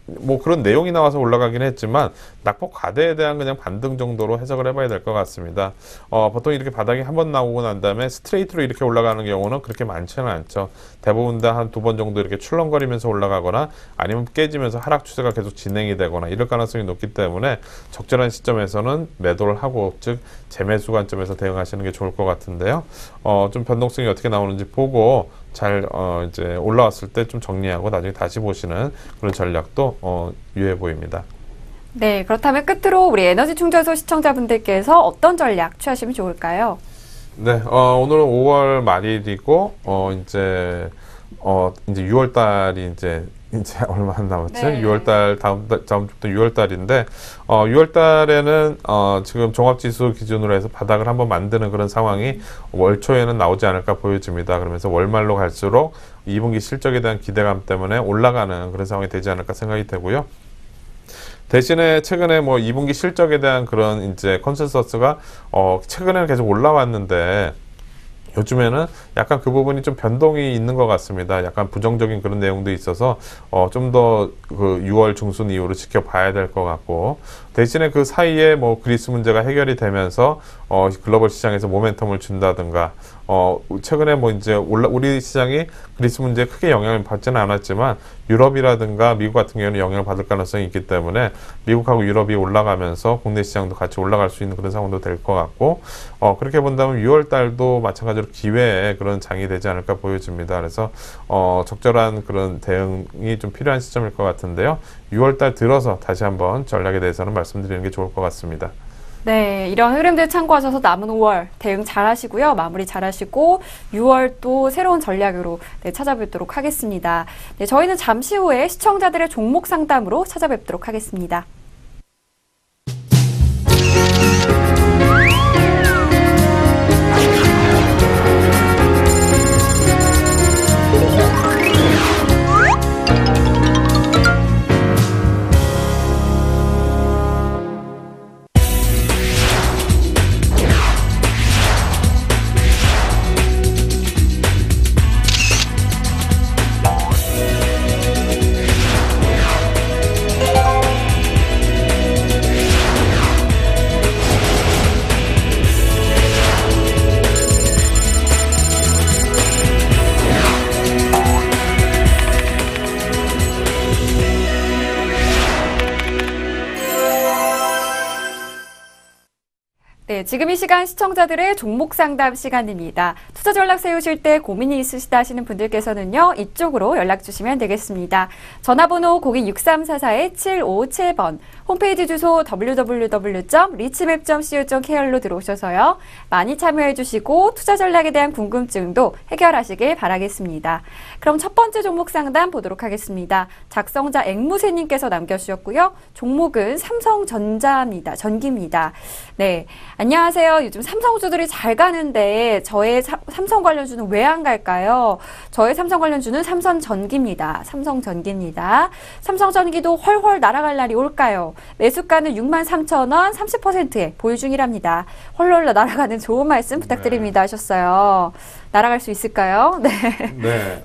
뭐 그런 내용이 나와서 올라가긴 했지만 낙폭 과대에 대한 그냥 반등 정도로 해석을 해봐야 될 것 같습니다. 보통 이렇게 바닥이 한번 나오고 난 다음에 스트레이트로 이렇게 올라가는 경우는 그렇게 많지는 않죠. 대부분 다 한 두 번 정도 이렇게 출렁거리면서 올라가거나 아니면 깨지면서 하락 추세가 계속 진행이 되거나 이럴 가능성이 높기 때문에 적절한 시점에서는 매도를 하고, 즉 재매수 관점에서 대응하시는 게 좋을 것 같은데요. 좀 변동성이 어떻게 나오는지 보고 잘 이제 올라왔을 때 좀 정리하고 나중에 다시 보시는 그런 전략도 유효해 보입니다. 네, 그렇다면 끝으로 우리 에너지 충전소 시청자분들께서 어떤 전략 취하시면 좋을까요? 네, 오늘은 5월 말일이고 이제 6월 달이 이제 이제 얼마 안 남았죠? 네. 6월달 다음 주부터 6월달인데 6월달에는 지금 종합지수 기준으로 해서 바닥을 한번 만드는 그런 상황이 월 초에는 나오지 않을까 보여집니다. 그러면서 월말로 갈수록 2분기 실적에 대한 기대감 때문에 올라가는 그런 상황이 되지 않을까 생각이 되고요. 대신에 최근에 뭐 2분기 실적에 대한 그런 이제 컨센서스가 최근에는 계속 올라왔는데 요즘에는 약간 그 부분이 좀 변동이 있는 것 같습니다. 약간 부정적인 그런 내용도 있어서 좀 더 그 6월 중순 이후로 지켜봐야 될 것 같고, 대신에 그 사이에 뭐 그리스 문제가 해결이 되면서 글로벌 시장에서 모멘텀을 준다든가, 최근에 뭐 이제 우리 시장이 그리스 문제에 크게 영향을 받지는 않았지만 유럽이라든가 미국 같은 경우는 영향을 받을 가능성이 있기 때문에 미국하고 유럽이 올라가면서 국내 시장도 같이 올라갈 수 있는 그런 상황도 될 것 같고, 그렇게 본다면 6월 달도 마찬가지로 기회의 그런 장이 되지 않을까 보여집니다. 그래서 적절한 그런 대응이 좀 필요한 시점일 것 같은데요. 6월 달 들어서 다시 한번 전략에 대해서는 말씀드리는 게 좋을 것 같습니다. 네, 이런 흐름들 참고하셔서 남은 5월 대응 잘 하시고요. 마무리 잘 하시고 6월 또 새로운 전략으로 찾아뵙도록 하겠습니다. 네, 저희는 잠시 후에 시청자들의 종목 상담으로 찾아뵙도록 하겠습니다. 네, 지금 이 시간 시청자들의 종목 상담 시간입니다. 투자 전략 세우실 때 고민이 있으시다 하시는 분들께서는요, 이쪽으로 연락 주시면 되겠습니다. 전화번호 026344-7557번, 홈페이지 주소 www.richmap.co.kr로 들어오셔서요, 많이 참여해 주시고 투자 전략에 대한 궁금증도 해결하시길 바라겠습니다. 그럼 첫 번째 종목 상담 보도록 하겠습니다. 작성자 앵무새님께서 남겨주셨고요. 종목은 삼성전자입니다. 전기입니다. 네. 안녕하세요. 요즘 삼성주들이 잘 가는데 저의 삼성 관련주는 왜 안 갈까요? 저의 삼성 관련주는 삼성전기입니다. 삼성전기입니다. 삼성전기도 훨훨 날아갈 날이 올까요? 매수가는 63,000원 30%에 보유 중이랍니다. 헐헐 날아가는 좋은 말씀 부탁드립니다 하셨어요. 날아갈 수 있을까요? 네. 네,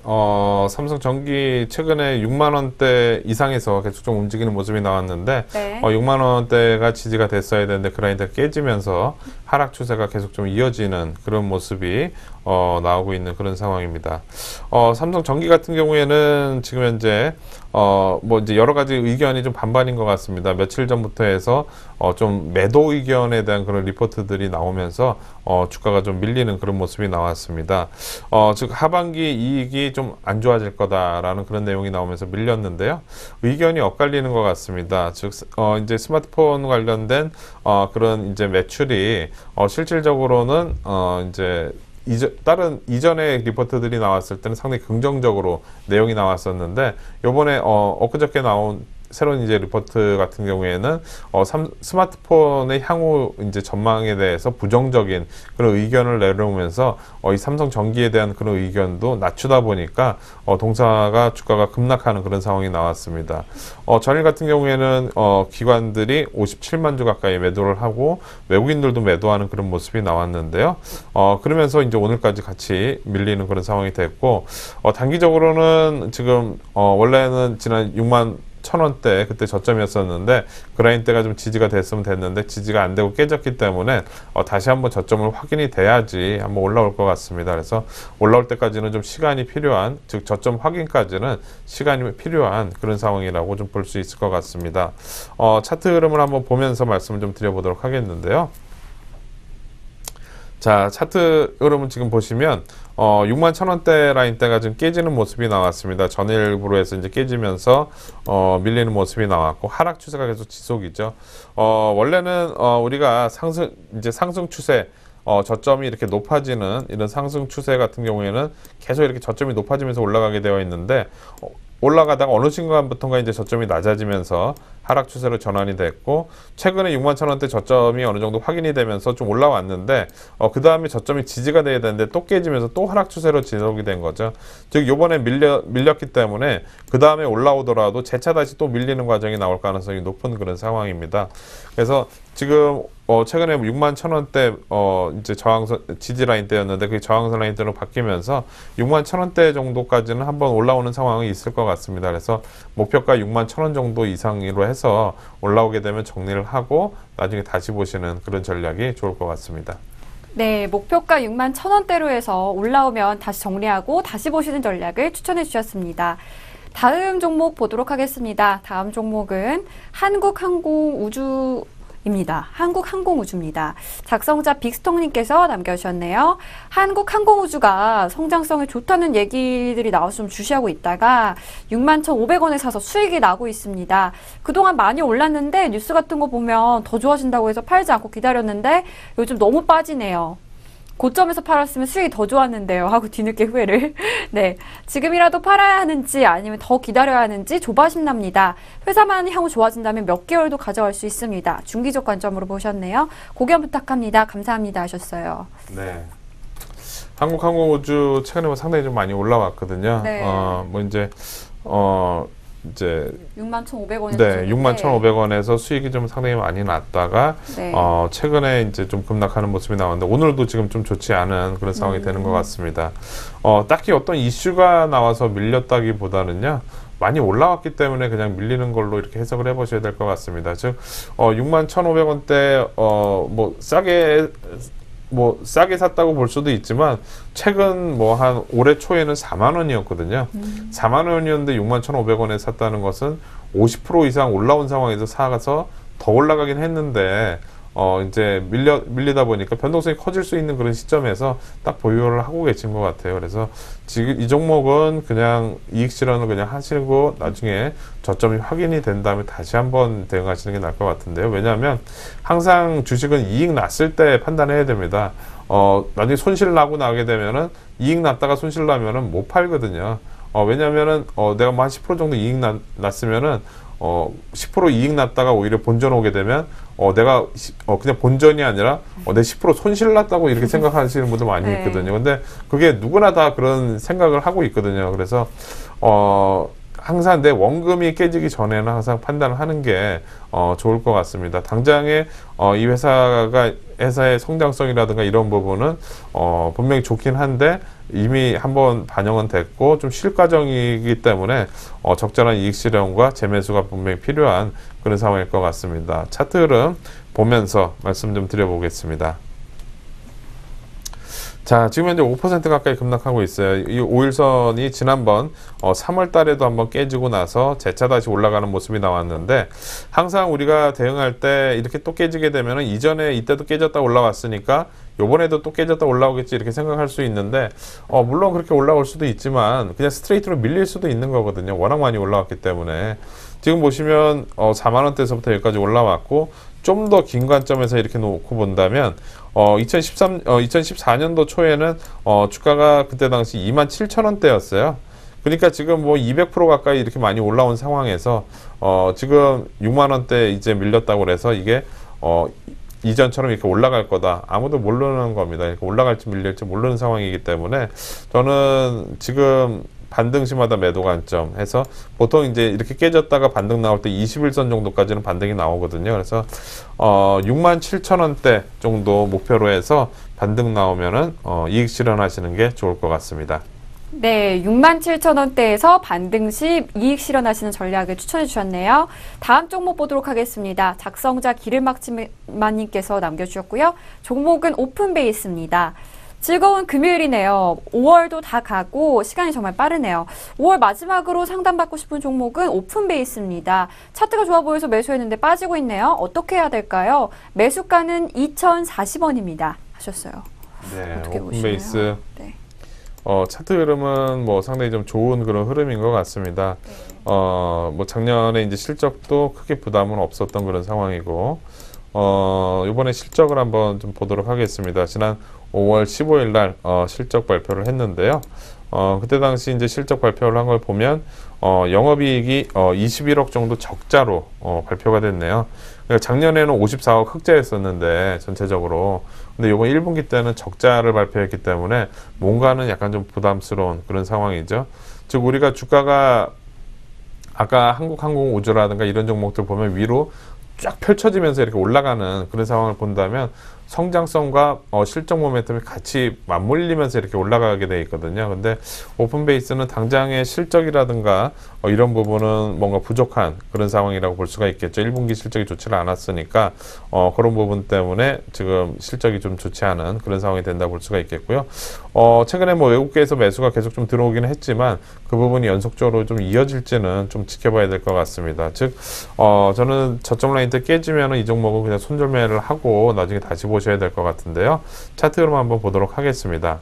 삼성전기 최근에 6만 원대 이상에서 계속 좀 움직이는 모습이 나왔는데, 네. 6만 원대가 지지가 됐어야 되는데 그 라인대가 깨지면서 하락 추세가 계속 좀 이어지는 그런 모습이 나오고 있는 그런 상황입니다. 삼성전기 같은 경우에는 지금 현재 뭐 이제 여러 가지 의견이 좀 반반인 것 같습니다. 며칠 전부터 해서 좀 매도 의견에 대한 그런 리포트들이 나오면서 주가가 좀 밀리는 그런 모습이 나왔습니다. 즉 하반기 이익이 좀 안 좋아질 거다라는 그런 내용이 나오면서 밀렸는데요. 의견이 엇갈리는 것 같습니다. 즉 이제 스마트폰 관련된 그런 이제 매출이 실질적으로는 이제 다른 이전의 리포트들이 나왔을 때는 상당히 긍정적으로 내용이 나왔었는데, 요번에 엊그저께 나온 새로운 이제 리포트 같은 경우에는 스마트폰의 향후 이제 전망에 대해서 부정적인 그런 의견을 내놓으면서 이 삼성전기에 대한 그런 의견도 낮추다 보니까 동사가 주가가 급락하는 그런 상황이 나왔습니다. 전일 같은 경우에는 기관들이 57만 주 가까이 매도를 하고 외국인들도 매도하는 그런 모습이 나왔는데요. 그러면서 이제 오늘까지 같이 밀리는 그런 상황이 됐고, 단기적으로는 지금 원래는 지난 6만 1,000원대 그때 저점이었었는데 그 라인대가 좀 지지가 됐으면 됐는데 지지가 안 되고 깨졌기 때문에 다시 한번 저점을 확인이 돼야지 한번 올라올 것 같습니다. 그래서 올라올 때까지는 좀 시간이 필요한, 즉 저점 확인까지는 시간이 필요한 그런 상황이라고 좀 볼 수 있을 것 같습니다. 차트 흐름을 한번 보면서 말씀을 좀 드려보도록 하겠는데요. 자, 차트 흐름은 지금 보시면 6만 1,000원대 라인대가 지금 깨지는 모습이 나왔습니다. 전일부로 해서 이제 깨지면서 밀리는 모습이 나왔고 하락 추세가 계속 지속이죠. 원래는 우리가 상승 추세, 저점이 이렇게 높아지는 이런 상승 추세 같은 경우에는 계속 이렇게 저점이 높아지면서 올라가게 되어 있는데, 올라가다가 어느 순간부터인가 이제 저점이 낮아지면서 하락 추세로 전환이 됐고, 최근에 6만 천 원대 저점이 어느 정도 확인이 되면서 좀 올라왔는데, 그 다음에 저점이 지지가 돼야 되는데 또 깨지면서 또 하락 추세로 진행이 된 거죠. 즉 요번에 밀렸기 때문에 그 다음에 올라오더라도 재차 다시 또 밀리는 과정이 나올 가능성이 높은 그런 상황입니다. 그래서 지금 최근에 6만 천 원대 이제 저항선 지지 라인대였는데 그게 저항선 라인대로 바뀌면서 6만 천 원대 정도까지는 한번 올라오는 상황이 있을 것 같습니다. 그래서 목표가 6만 천 원 정도 이상으로 해서 올라오게 되면 정리를 하고 나중에 다시 보시는 그런 전략이 좋을 것 같습니다. 네, 목표가 6만 1,000원대로 해서 올라오면 다시 정리하고 다시 보시는 전략을 추천해 주셨습니다. 다음 종목 보도록 하겠습니다. 다음 종목은 한국항공우주입니다. 한국항공우주입니다. 작성자 빅스톡님께서 남겨주셨네요. 한국항공우주가 성장성이 좋다는 얘기들이 나와서 좀 주시하고 있다가 61,500원에 사서 수익이 나고 있습니다. 그동안 많이 올랐는데 뉴스 같은 거 보면 더 좋아진다고 해서 팔지 않고 기다렸는데 요즘 너무 빠지네요. 고점에서 팔았으면 수익이 더 좋았는데요 하고 뒤늦게 후회를. 네, 지금이라도 팔아야 하는지 아니면 더 기다려야 하는지 조바심 납니다. 회사만 향후 좋아진다면 몇 개월도 가져갈 수 있습니다. 중기적 관점으로 보셨네요. 고견 부탁합니다. 감사합니다 하셨어요. 네. 한국항공우주 최근에 뭐 상당히 좀 많이 올라왔거든요. 네. 이제 61,500원에서 네, 61,500원에서 수익이 좀 상당히 많이 났다가 네. 최근에 이제 좀 급락하는 모습이 나왔는데 오늘도 지금 좀 좋지 않은 그런 상황이 되는 것 같습니다. 딱히 어떤 이슈가 나와서 밀렸다기보다는요. 많이 올라왔기 때문에 그냥 밀리는 걸로 이렇게 해석을 해보셔야 될 것 같습니다. 즉 61,500원대 싸게 샀다고 볼 수도 있지만 최근 한 올해 초에는 4만 원이었거든요. 4만 원이었는데 61,500원에 샀다는 것은 50% 이상 올라온 상황에서 사가서 더 올라가긴 했는데 이제 밀리다 보니까 변동성이 커질 수 있는 그런 시점에서 딱 보유를 하고 계신 것 같아요. 그래서 지금 이 종목은 그냥 이익 실현을 그냥 하시고 나중에 저점이 확인이 된 다음에 다시 한번 대응하시는 게 나을 것 같은데요. 왜냐하면 항상 주식은 이익 났을 때 판단해야 됩니다. 나중에 손실 나고 나게 되면은 이익 났다가 손실 나면은 못 팔거든요. 왜냐하면은 내가 한 10% 정도 이익 났으면은 10% 이익 났다가 오히려 본전 오게 되면 내가 그냥 본전이 아니라 내 10% 손실 났다고 이렇게 생각하시는 분들 많이 네. 있거든요. 근데 그게 누구나 다 그런 생각을 하고 있거든요. 그래서 항상 내 원금이 깨지기 전에는 항상 판단을 하는 게 좋을 것 같습니다. 당장에 이 회사의 성장성이라든가 이런 부분은 분명히 좋긴 한데 이미 한번 반영은 됐고 좀 실과정이기 때문에 적절한 이익 실현과 재매수가 분명히 필요한 그런 상황일 것 같습니다. 차트 흐름 보면서 말씀 좀 드려보겠습니다. 자, 지금 현재 5% 가까이 급락하고 있어요. 이 5일선이 지난번 3월 달에도 한번 깨지고 나서 재차 다시 올라가는 모습이 나왔는데 항상 우리가 대응할 때 이렇게 또 깨지게 되면은 이전에 이때도 깨졌다 올라왔으니까 요번에도 또 깨졌다 올라오겠지 이렇게 생각할 수 있는데 물론 그렇게 올라올 수도 있지만 그냥 스트레이트로 밀릴 수도 있는 거거든요. 워낙 많이 올라왔기 때문에 지금 보시면 4만 원대에서부터 여기까지 올라왔고 좀 더 긴 관점에서 이렇게 놓고 본다면 2014년도 초에는 주가가 그때 당시 27,000원대였어요. 그러니까 지금 200% 가까이 이렇게 많이 올라온 상황에서 지금 6만 원대 이제 밀렸다고 그래서 이게 이전처럼 이렇게 올라갈 거다. 아무도 모르는 겁니다. 이렇게 올라갈지 밀릴지 모르는 상황이기 때문에 저는 지금 반등시마다 매도 관점 해서 보통 이제 이렇게 깨졌다가 반등 나올 때 21선 정도까지는 반등이 나오거든요. 그래서 67,000원대 정도 목표로 해서 반등 나오면은 이익 실현하시는 게 좋을 것 같습니다. 네, 67,000원대에서 반등 시 이익 실현하시는 전략을 추천해 주셨네요. 다음 종목 보도록 하겠습니다. 작성자 기름막지마님께서 남겨주셨고요. 종목은 오픈베이스입니다. 즐거운 금요일이네요. 5월도 다 가고 시간이 정말 빠르네요. 5월 마지막으로 상담받고 싶은 종목은 오픈베이스입니다. 차트가 좋아 보여서 매수했는데 빠지고 있네요. 어떻게 해야 될까요? 매수가는 2,040원입니다. 하셨어요. 네, 어떻게 오픈베이스. 보시나요? 네. 차트 흐름은 상당히 좀 좋은 그런 흐름인 것 같습니다. 작년에 이제 실적도 크게 부담은 없었던 그런 상황이고, 이번에 실적을 한번 좀 보도록 하겠습니다. 지난 5월 15일 날 실적 발표를 했는데요. 그때 당시 이제 실적 발표를 한 걸 보면 영업이익이 21억 정도 적자로 발표가 됐네요. 그러니까 작년에는 54억 흑자였었는데 전체적으로. 근데 이번 1분기 때는 적자를 발표했기 때문에 뭔가는 약간 좀 부담스러운 그런 상황이죠. 즉 우리가 주가가 아까 한국항공우주라든가 이런 종목들 보면 위로 쫙 펼쳐지면서 이렇게 올라가는 그런 상황을 본다면 성장성과 실적 모멘텀이 같이 맞물리면서 이렇게 올라가게 돼 있거든요. 근데 오픈베이스는 당장의 실적이라든가 이런 부분은 뭔가 부족한 그런 상황이라고 볼 수가 있겠죠. 1분기 실적이 좋지를 않았으니까 그런 부분 때문에 지금 실적이 좀 좋지 않은 그런 상황이 된다고 볼 수가 있겠고요. 최근에 뭐 외국계에서 매수가 계속 좀 들어오기는 했지만 그 부분이 연속적으로 좀 이어질지는 좀 지켜봐야 될 것 같습니다. 즉 저는 저점 라인 때 깨지면 이 종목은 그냥 손절매를 하고 나중에 다시 보셔야 될 것 같은데요. 차트 흐름 한번 보도록 하겠습니다.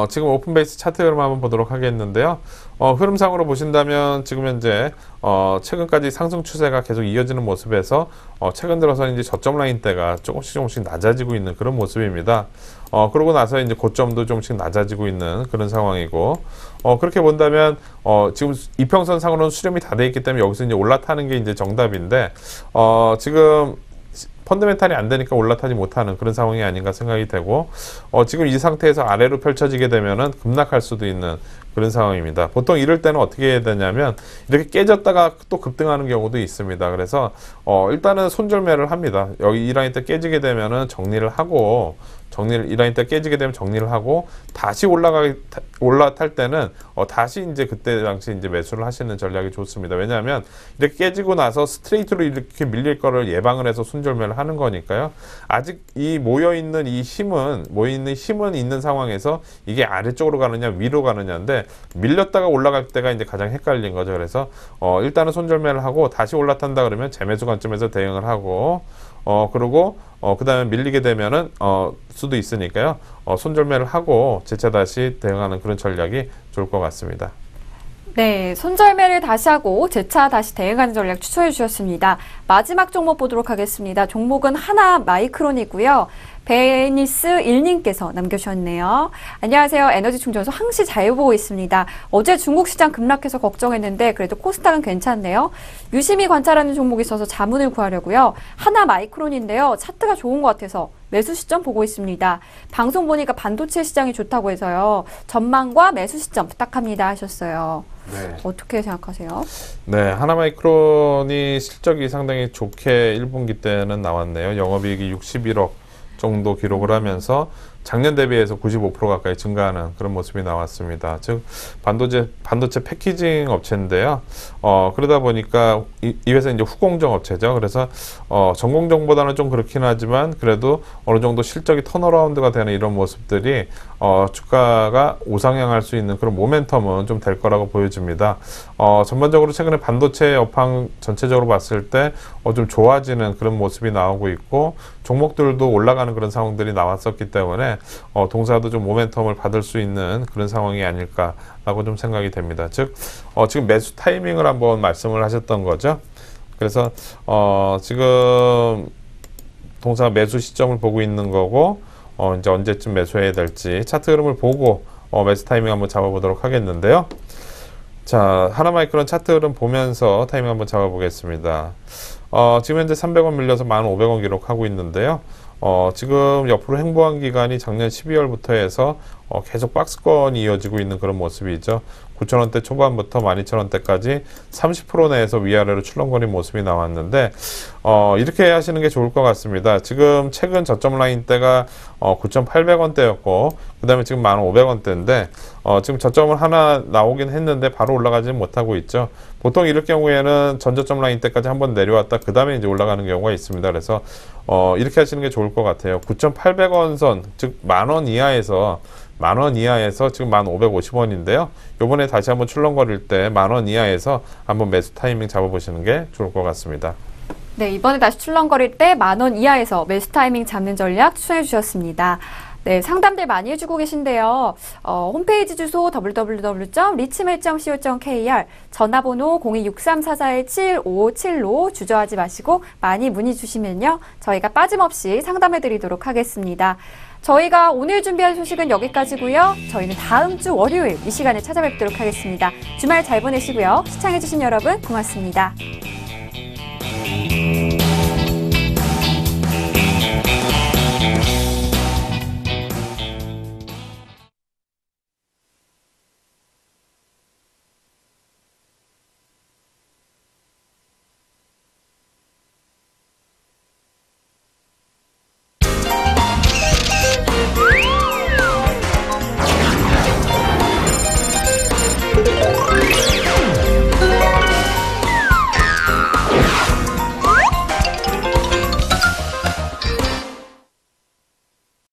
지금 오픈베이스 차트 흐름 한번 보도록 하겠는데요. 흐름상으로 보신다면 지금 현재 최근까지 상승 추세가 계속 이어지는 모습에서 최근 들어서 이제 저점 라인대가 조금씩 낮아지고 있는 그런 모습입니다. 그러고 나서 이제 고점도 조금씩 낮아지고 있는 그런 상황이고, 그렇게 본다면 지금 이평선 상으로는 수렴이 다 돼 있기 때문에 여기서 이제 올라타는 게 이제 정답인데, 지금 펀더멘탈이 안 되니까 올라타지 못하는 그런 상황이 아닌가 생각이 되고, 지금 이 상태에서 아래로 펼쳐지게 되면은 급락할 수도 있는 그런 상황입니다. 보통 이럴 때는 어떻게 해야 되냐면 이렇게 깨졌다가 또 급등하는 경우도 있습니다. 그래서 일단은 손절매를 합니다. 여기 이 라인 때 깨지게 되면은 정리를 하고, 이 라인 때 깨지게 되면 정리를 하고 다시 올라탈 때는 다시 이제 그때 당시 이제 매수를 하시는 전략이 좋습니다. 왜냐하면 이렇게 깨지고 나서 스트레이트로 이렇게 밀릴 거를 예방을 해서 손절매를 하는 거니까요. 아직 이 모여 있는 힘은 있는 상황에서 이게 아래쪽으로 가느냐 위로 가느냐인데, 밀렸다가 올라갈 때가 이제 가장 헷갈린 거죠. 그래서 일단은 손절매를 하고 다시 올라탄다 그러면 재매수 관점에서 대응을 하고, 그리고 그 다음에 밀리게 되면은 수도 있으니까요. 손절매를 하고 재차 다시 대응하는 그런 전략이 좋을 것 같습니다. 네, 손절매를 다시 하고 재차 다시 대응하는 전략 추천해 주셨습니다. 마지막 종목 보도록 하겠습니다. 종목은 하나마이크론이고요. 베니스 1님께서 남겨주셨네요. 안녕하세요. 에너지 충전소 항시 잘 보고 있습니다. 어제 중국 시장 급락해서 걱정했는데 그래도 코스닥은 괜찮네요. 유심히 관찰하는 종목이 있어서 자문을 구하려고요. 하나마이크론인데요. 차트가 좋은 것 같아서 매수 시점 보고 있습니다. 방송 보니까 반도체 시장이 좋다고 해서요. 전망과 매수 시점 부탁합니다 하셨어요. 네. 어떻게 생각하세요? 네, 하나마이크론이 실적이 상당히 좋게 1분기 때는 나왔네요. 영업이익이 61억 정도 기록을 하면서 작년 대비해서 95% 가까이 증가하는 그런 모습이 나왔습니다. 즉 반도체 패키징 업체인데요. 그러다 보니까 이 회사는 이제 후공정 업체죠. 그래서 전공정보다는 좀 그렇긴 하지만 그래도 어느 정도 실적이 턴어라운드가 되는 이런 모습들이 주가가 우상향할 수 있는 그런 모멘텀은 좀 될 거라고 보여집니다. 전반적으로 최근에 반도체 업황 전체적으로 봤을 때 좀 좋아지는 그런 모습이 나오고 있고, 종목들도 올라가는 그런 상황들이 나왔었기 때문에 동사도 좀 모멘텀을 받을 수 있는 그런 상황이 아닐까라고 좀 생각이 됩니다. 즉 지금 매수 타이밍을 한번 말씀을 하셨던 거죠. 그래서 지금 동사 매수 시점을 보고 있는 거고, 이제 언제쯤 매수해야 될지 차트 흐름을 보고 매수 타이밍 한번 잡아보도록 하겠는데요. 자, 하나마이크론 차트 흐름 보면서 타이밍 한번 잡아보겠습니다. 지금 현재 300원 밀려서 1,500원 기록하고 있는데요. 지금 옆으로 횡보한 기간이 작년 12월부터 해서 계속 박스권이 이어지고 있는 그런 모습이죠. 9,000원대 초반부터 12,000원대까지 30% 내에서 위아래로 출렁거리는 모습이 나왔는데, 이렇게 하시는 게 좋을 것 같습니다. 지금 최근 저점 라인대가 9,800원대였고, 그 다음에 지금 1,500원대인데, 지금 저점을 하나 나오긴 했는데 바로 올라가지는 못하고 있죠. 보통 이럴 경우에는 전저점 라인대까지 한번 내려왔다 그 다음에 이제 올라가는 경우가 있습니다. 그래서 이렇게 하시는 게 좋을 것 같아요. 9,800원 선, 즉 10,000원 이하에서 지금 1,550원인데요. 요번에 다시 한번 출렁거릴 때 10,000원 이하에서 한번 매수 타이밍 잡아보시는 게 좋을 것 같습니다. 네, 이번에 다시 출렁거릴 때 10,000원 이하에서 매수 타이밍 잡는 전략 추천해 주셨습니다. 네, 상담들 많이 해주고 계신데요. 홈페이지 주소 www.richmail.co.kr, 전화번호 026344-7575 주저하지 마시고 많이 문의 주시면요. 저희가 빠짐없이 상담해 드리도록 하겠습니다. 저희가 오늘 준비한 소식은 여기까지고요. 저희는 다음 주 월요일 이 시간에 찾아뵙도록 하겠습니다. 주말 잘 보내시고요. 시청해주신 여러분 고맙습니다.